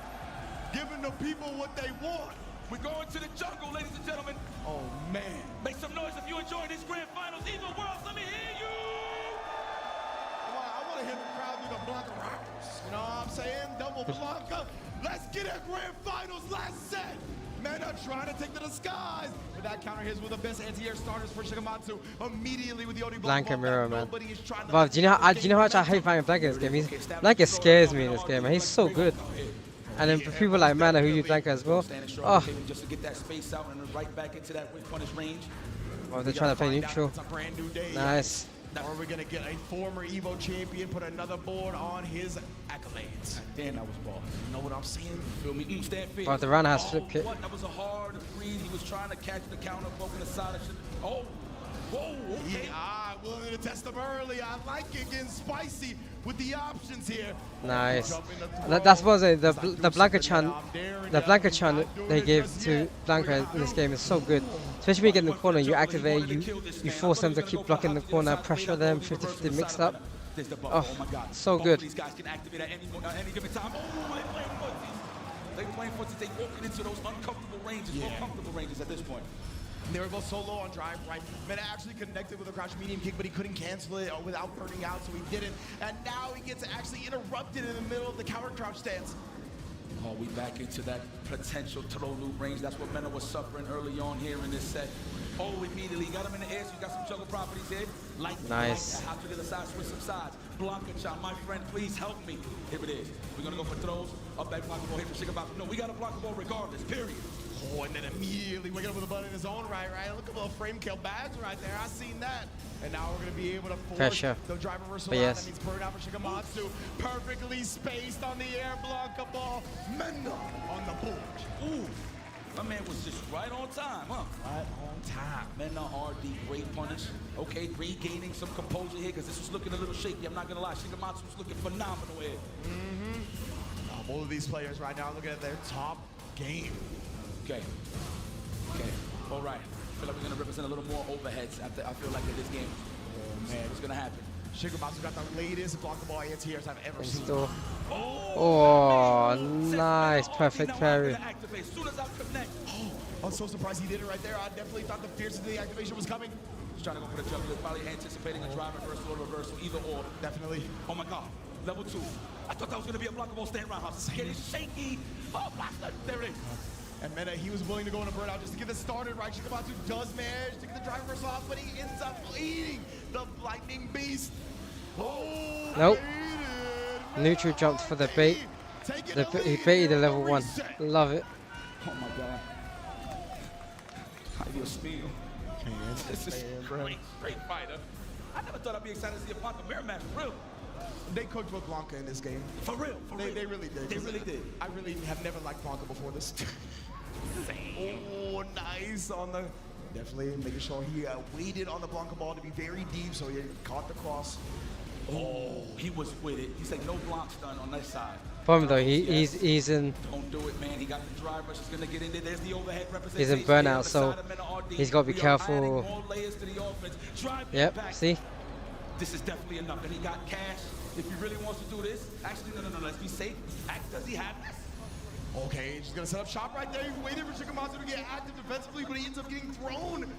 giving the people what they want. We're going to the jungle, ladies and gentlemen. Oh man. Make some noise if you enjoy this grand finals. Eva Worlds, let me hear you. I want to hear the crowd do the Blanca rounds. You know what I'm saying? Double Blanca. Let's get a grand finals last set. Mena trying to take to the skies. But that counter hits with the best anti-air starters for Shigematsu. Immediately with the OD Blanca mirror, man. But do you know how much I hate fighting Blanca in this game? Blanca scares me in this game, man. He's so good. And then for people like Mana who use Blanca as well. Oh. Just to get that space out and then right back into that whip punish range. Oh, they're trying to play neutral. Nice. Or are we going to get a former EVO champion put another board on his accolades? Damn, that was ball. You know what I'm saying? Feel me? Stand fair. Oh, the runner has flip kick. What? That was a hard read. He was trying to catch the counter, poking the side of shit. Oh. Whoa, okay. Yeah, willing to test them early. I like it getting spicy with the options here. Nice. That's what I was saying. The Blanca chant they gave to Blanca in this game is so good. Especially when you get in the corner, you activate, you force them to keep blocking the corner, pressure them, 50-50 mix up. There's the buffer. Oh my God. So Both good. of these guys can activate at any given time. Oh, they're playing footsies. They're playing footsies. They're walking into those uncomfortable ranges, more comfortable ranges at this point. They were both so low on drive, right? Meta actually connected with a crouch medium kick, but he couldn't cancel it without burning out, so he didn't. And now he gets actually interrupted in the middle of the counter crouch stance. Oh, we back into that potential throw loop range. That's what Mena was suffering early on here in this set. Oh, immediately got him in the air, so you got some juggle properties here. Nice. How to the other side, switch some sides. Blanca Chop, my friend, please help me. Here it is. We're gonna go for throws. Up that Blanca ball here for Shigabaku. No, we got a Blanca ball regardless, period. Oh, and then immediately waking up with a button in his own right? Look at the frame kill badge right there. I seen that. And now we're going to be able to force Pressure. the drive reversal But out. yes. That means burnout for Shigematsu. Perfectly spaced on the air Blanca ball. Mena on the board. Ooh, my man was just right on time, huh? Right on time. Mena RD, great punish. Okay, regaining some composure here because this was looking a little shaky. I'm not going to lie. Shigematsu was looking phenomenal here. Both of these players right now looking at their top game. Okay. All right. I feel like we're going to represent a little more overheads. I feel like in this game, man, what's going to happen? Shigematsu got the latest block ball ATRs I've ever seen. Still. Oh, nice. Perfect parry. As soon as I connect. I'm so surprised he did it right there. I definitely thought the fierceness of the activation was coming. He's trying to go for the juggler, probably anticipating a drive reversal or reversal, either or. Definitely. Oh my God. Level 2. I thought that was going to be a blockable stand roundhouse. It's getting shaky. Oh, blaster. There it is. And Mena, he was willing to go in a burnout just to get this started, right? Shigematsu does manage to get the drive reversal off, but he ends up eating the lightning beast. Oh, Nope. Neutral jumped for the bait. He baited the level 1. Love it. Oh my God. How you smell? This is great fighter. I never thought I'd be excited to see a Blanca mirror match, for real. They cooked with Blanca in this game. For real, They really did. They really did. I really have never liked Blanca before this. Oh, nice on the... Definitely making sure he waited on the Blanca ball to be very deep, so he caught the cross. Oh, he was with it. He's like, no block stun on that side. Problem though, he's in. Don't do it, man. He got the drive rush. He's gonna get in there. There's the overhead representation. He's in burnout, so he's got to be careful. More layers to the offense. Yep. Back. See. This is definitely enough, and he got cash. If he really wants to do this, actually, no. Let's be safe. Does he have this? Okay, he's gonna set up shop right there. He waited for Shigematsu to get active defensively, but he ends up getting thrown.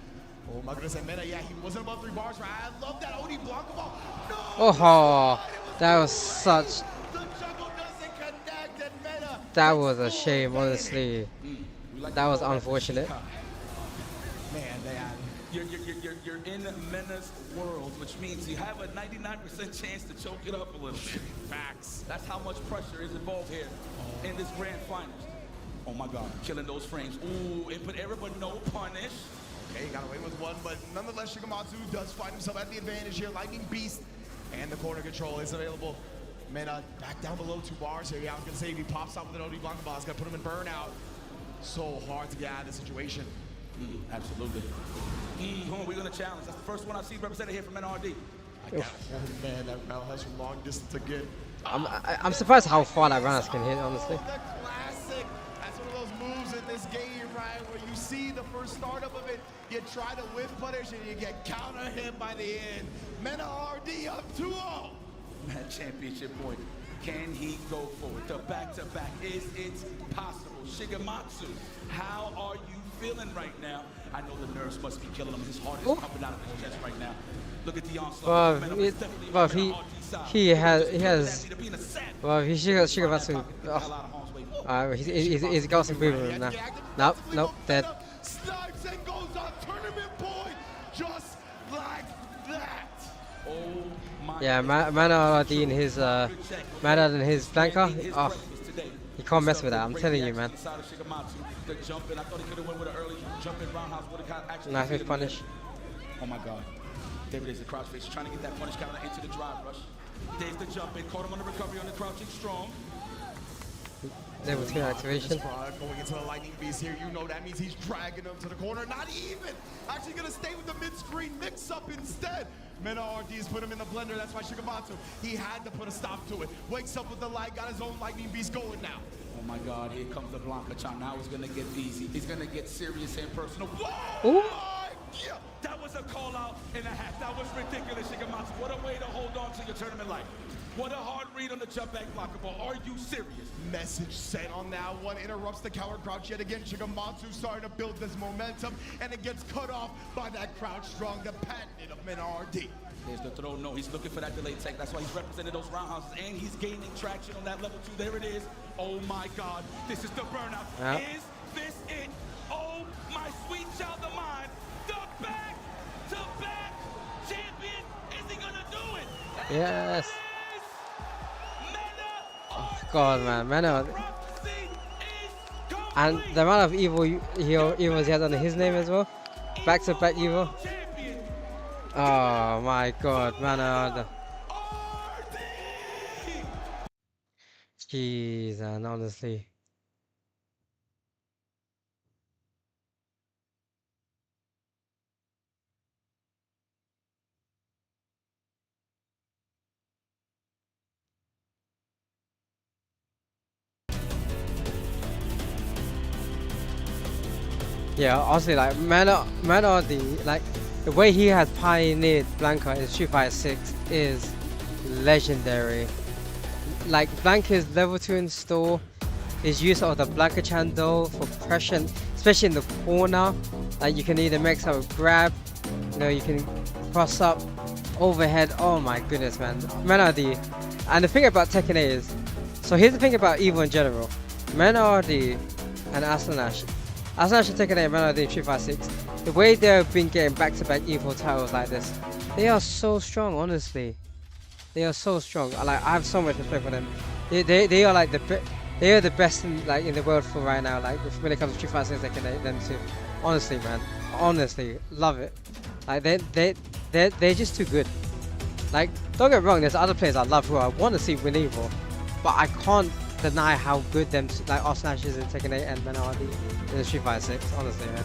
Oh my goodness, and Mena, yeah, he wasn't above 3 bars, right? I love that OD Blanca ball. No! Oh, that was such. The juggle doesn't connect, and Mena. That was a shame, honestly. That was unfortunate. Man, they had. You're in Mena's world, which means you have a 99% chance to choke it up a little bit. Facts. That's how much pressure is involved here in this grand finals. Oh my God, killing those frames. Ooh, input error, but no punish. Okay, got away with one, but nonetheless, Shigematsu does find himself at the advantage here. Lightning Beast and the corner control is available. Mena back down below 2 bars here. Yeah, I was gonna say if he pops out with an OD Blanca ball, it's gonna put him in burnout. So hard to get out of the situation. Absolutely. We're gonna challenge. That's the first one I've seen represented here from NRD. Man, that battle has from long distance again. I'm surprised how far that Ranas can hit, honestly. The classic. That's one of those moves in this game, right? Where you see the first startup of it, you try to whip punish and you get counter hit by the end. Mena RD up 2-0. Man, championship point. Can he go for it? The back-to-back. Is it possible? Shigematsu, how are you feeling right now? I know the nerves must be killing him. His heart is pumping out of his chest right now. Look at the onslaught. He has. Well, he Shigematsu. He's got some movement now. Nope, dead. Snipes and goes on tournament point, just like that. Oh my. Yeah, Mana RD in his Mana in his flanker. Oh, you can't mess with that. I'm telling you, man. Nice punish. Oh my God. David is the crouch face, trying to get that punish counter into the drive rush. Dave's the jump in, caught him on the recovery on the crouching strong. Level 2 activation. Going into the lightning beast here, you know that means he's dragging him to the corner. Not even. Actually gonna stay with the mid-screen mix-up instead. Mena RD's put him in the blender. That's why Shigematsu, he had to put a stop to it. Wakes up with the light, got his own lightning beast going now. Oh my God, here comes the Blanca Chop. Now he's gonna get easy. He's gonna get serious and personal. Ooh. Yeah, that was was a call out and a half. That was ridiculous, Shigematsu. What a way to hold on to your tournament life. What a hard read on the jump back blocker ball. Are you serious? Message sent on that one. Interrupts the counter crouch yet again. Shigematsu starting to build this momentum, and it gets cut off by that crouch strong, the patented of Menardi. There's the throw. No, he's looking for that delayed tech. That's why he's represented those roundhouses, and he's gaining traction on that level 2. There it is. Oh my God, this is the burnout. Yeah. Is this it? Oh my sweet child of mine. The back-to-back champion. Is he gonna do it? Yes. Oh God, man, Mena. And the amount of evils he has under his name as well. Back-to-back evil. Oh my God, Mena. Jeez, and honestly. Yeah, honestly, like Mena the way he has pioneered Blanca in Street Fighter 6 is legendary. Like Blanca's level 2 install, his use of the Blanca Chandol for pressure, especially in the corner. Like you can either mix up with grab, you know, you can cross up, overhead. Oh my goodness, man, Menardi. And the thing about Tekken 8 is, so here's the thing about Evo in general, Menardi and Aslanash. Aslanash and Tekken 8 and Menardi in Street Fighter 6, the way they've been getting back-to-back Evo titles like this, they are so strong, honestly. They are so strong. I have so much respect for them. They are like they are the best in the world for right now. Like when it comes to Street Fighter 6, them too. Honestly, man. Honestly, love it. Like they're just too good. Like don't get me wrong, there's other players I love who I want to see win Evo, but I can't deny how good them Aslanash is in Tekken 8 and Menardi in the Street Fighter 6. Honestly, man.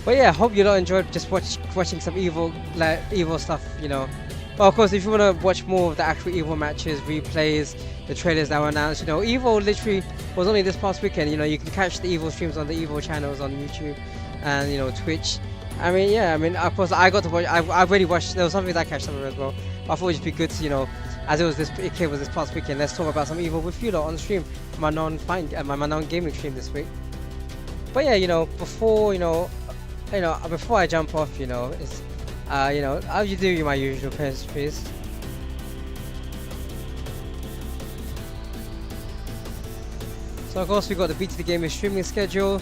But yeah, hope you all enjoyed just watching some Evo stuff, you know. But of course, if you want to watch more of the actual Evo matches, replays, the trailers that were announced, you know, Evo literally was only this past weekend. You know, you can catch the Evo streams on the Evo channels on YouTube and, you know, Twitch. I mean, yeah, I mean, of course, I got to watch, I already watched, there was something that I catched somewhere as well. But I thought it'd just be good to, you know, as it was this past weekend, let's talk about some Evo with you lot on stream, my non-gaming stream this week. But yeah, you know, before I jump off, you know, it's, you know, I'll do my usual please. So of course we got the BTD Gamers streaming schedule.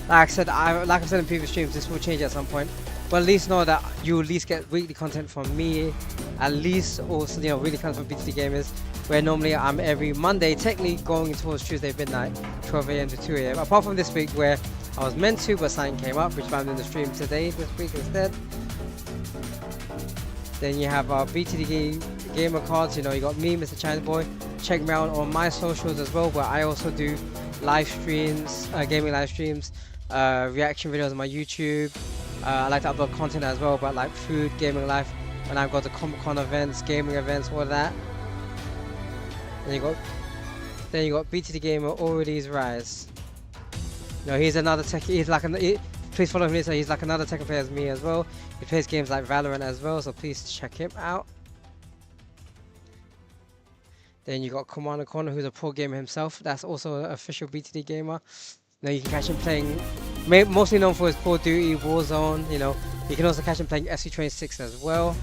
Like I said in previous streams, this will change at some point. But at least know that you at least get weekly content from me. At least also, you know, weekly content from BTD Gamers, where normally I'm every Monday, technically going towards Tuesday midnight, 12 AM to 2 AM. Apart from this week where I was meant to, but something came up, which I'm in the stream today, this week instead. Then you have our BTD Gamer cards, you know, you got me, Mr. China Boy. Check me out on my socials as well, where I also do live streams, gaming live streams, reaction videos on my YouTube. I like to upload content as well about like food, gaming life, when I've got the Comic-Con events, gaming events, all of that. Then you got BTD Gamer Already's Rise. You know, he's another tech. Please follow him. So he's like another Tekken player as me as well. He plays games like Valorant as well, so please check him out. Then you got Commander Corner, who's a pro gamer himself. That's also an official BTD gamer. Now you can catch him playing, mostly known for his Call of Duty, Warzone. You know, you can also catch him playing FC26 as well.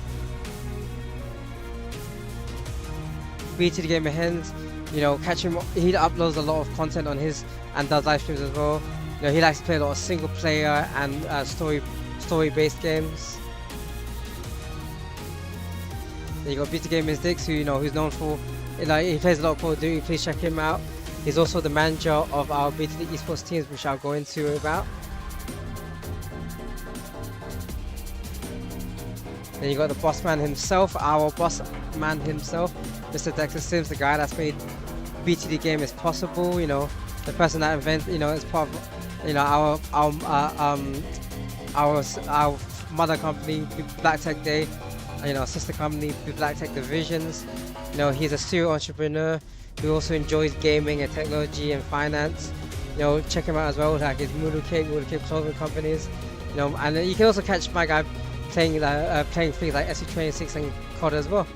BTD Gamer Hens, you know, catch him. He uploads a lot of content on his and does live streams as well. You know, he likes to play a lot of single player and story-based games. Then you got BTD Gamers Dix, who, you know, who's known for, like, he plays a lot of Call of Duty. Please check him out. He's also the manager of our BTD esports teams, which I'll go into about. Then you got the boss man himself, our boss man himself, Mr. Dexter Sims, the guy that's made BTD Gamers possible. You know, the person that invented, you know, is part of, you know, our mother company, Black Tech Day, you know, sister company, Black Tech Divisions. You know, he's a serial entrepreneur who also enjoys gaming and technology and finance. You know, check him out as well, like his Moodle Cake clothing companies. You know, and you can also catch my guy playing things like SC26 and COD as well.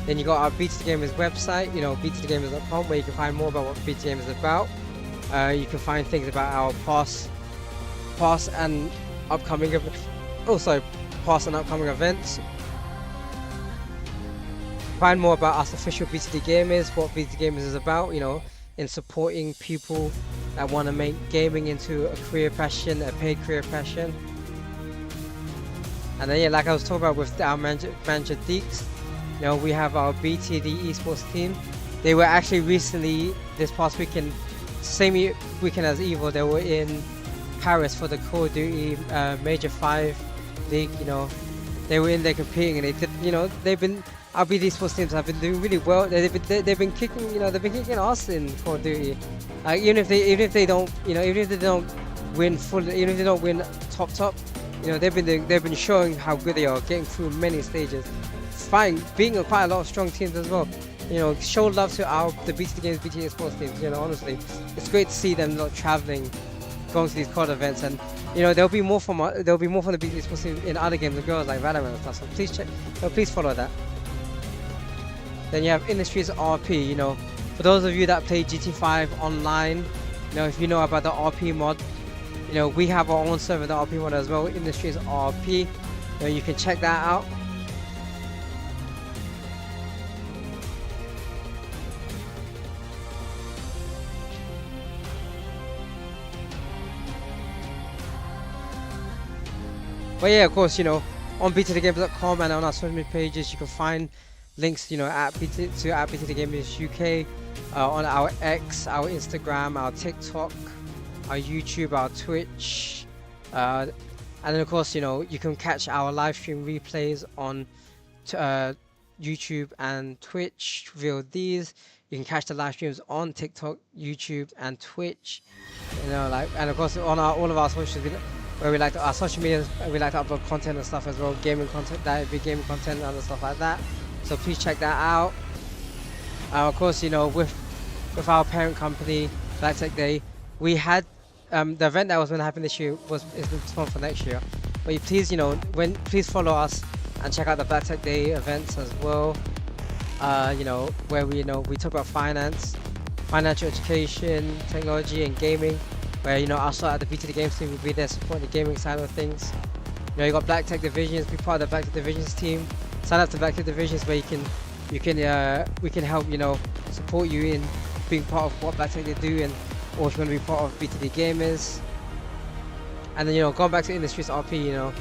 Then you got our BTD Gamers website, you know, btdgamers.com, where you can find more about what BTD Gamers is about. You can find things about our past and upcoming events. Find more about us official BTD Gamers, what BTD Gamers is about, you know, in supporting people that want to make gaming into a career passion, a paid career passion. And then yeah, like I was talking about with our manager Deeks, you know, we have our BTD esports team. They were actually recently, this past weekend, same weekend as Evo, they were in Paris for the Call of Duty Major 5 League. You know, they were in there competing, and they did, you know, our BTD esports teams have been doing really well. They've been kicking, you know, they've been kicking ass in Call of Duty. Even if they don't win fully, even if they don't win top, you know, they've been showing how good they are, getting through many stages, beating quite a lot of strong teams as well. You know, show love to the BTD Games, BTD Sports teams. You know, honestly, it's great to see them not traveling, going to these COD events, and you know, there'll be more from the BTD Sports team in other games, the girls like Valorant and stuff. So please follow that. Then you have Industries RP. You know, for those of you that play GT5 online, you know, if you know about the RP mod, you know, we have our own server, the RP mod as well, Industries RP. You know, you can check that out. But yeah, of course, you know, on btdgamers.com and on our social media pages, you can find links, you know, at BTD Gamers UK, on our X, our Instagram, our TikTok, our YouTube, our Twitch, and then of course, you know, you can catch our live stream replays on YouTube and Twitch, VODs. You can catch the live streams on TikTok, YouTube, and Twitch. You know, like, and of course on all of our socials, where we like our social media, we like to upload content and stuff as well, gaming content, gaming content and other stuff like that. So please check that out. Of course, you know, with our parent company, Black Tech Day, we had the event that was going to happen this year is postponed for next year. But please, you know, please follow us and check out the Black Tech Day events as well. You know, where we talk about finance, financial education, technology, and gaming. Where, you know, I'll start at the BTD Games team, will be there supporting the gaming side of things. You know, you got Black Tech Divisions, be part of the Black Tech Divisions team. Sign up to Black Tech Divisions, where we can help, you know, support you in being part of what Black Tech they do, and or if you want to be part of BTD Gamers. And then, you know, going back to Industries RP, you know,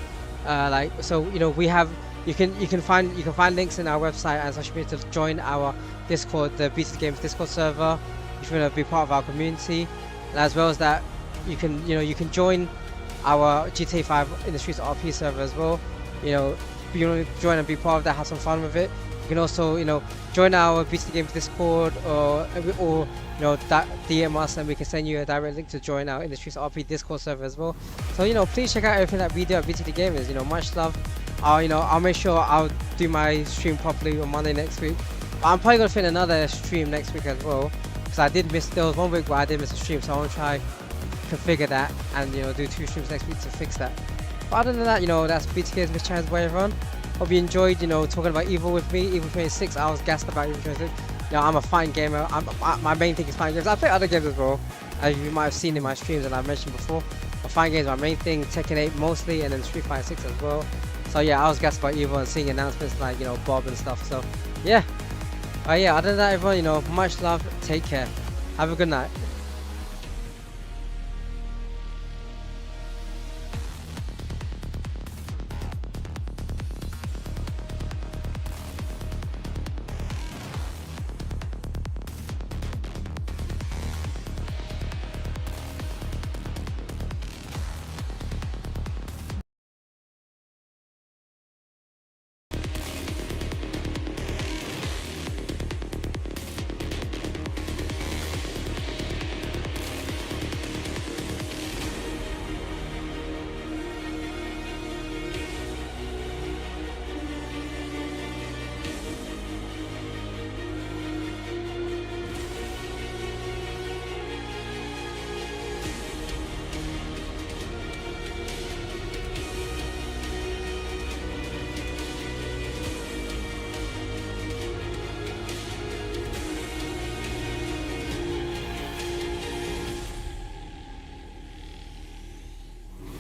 like, so, you know, we have, you can find links in our website and social media to join our Discord, the BTD Games Discord server, if you want to be part of our community. And as well as that, you can join our GTA 5 Industries RP server as well. You know, you want to join and be part of that, have some fun with it. You can also, you know, join our BTD Games Discord, or you know, DM us and we can send you a direct link to join our Industries RP Discord server as well. So, you know, please check out everything that we do at BTD Gamers. You know, much love. You know, I'll make sure I'll do my stream properly on Monday next week. But I'm probably gonna fit another stream next week as well, because I did miss. There was 1 week where I did miss a stream, so I want to try configure that and, you know, do 2 streams next week to fix that. But other than that, you know, that's BTD Gamers Channel's way everyone. Hope you enjoyed, you know, talking about Evo with me. Evo 26, I was gassed about Evo 26. You know, I'm a fighting gamer. My main thing is fighting games. I play other games as well, as you might have seen in my streams and I've mentioned before. But fighting games are my main thing, Tekken 8 mostly, and then Street Fighter 6 as well. So yeah, I was gassed about Evo and seeing announcements like, you know, Bob and stuff. So yeah. Yeah, other than that, everyone, you know, much love, take care. Have a good night.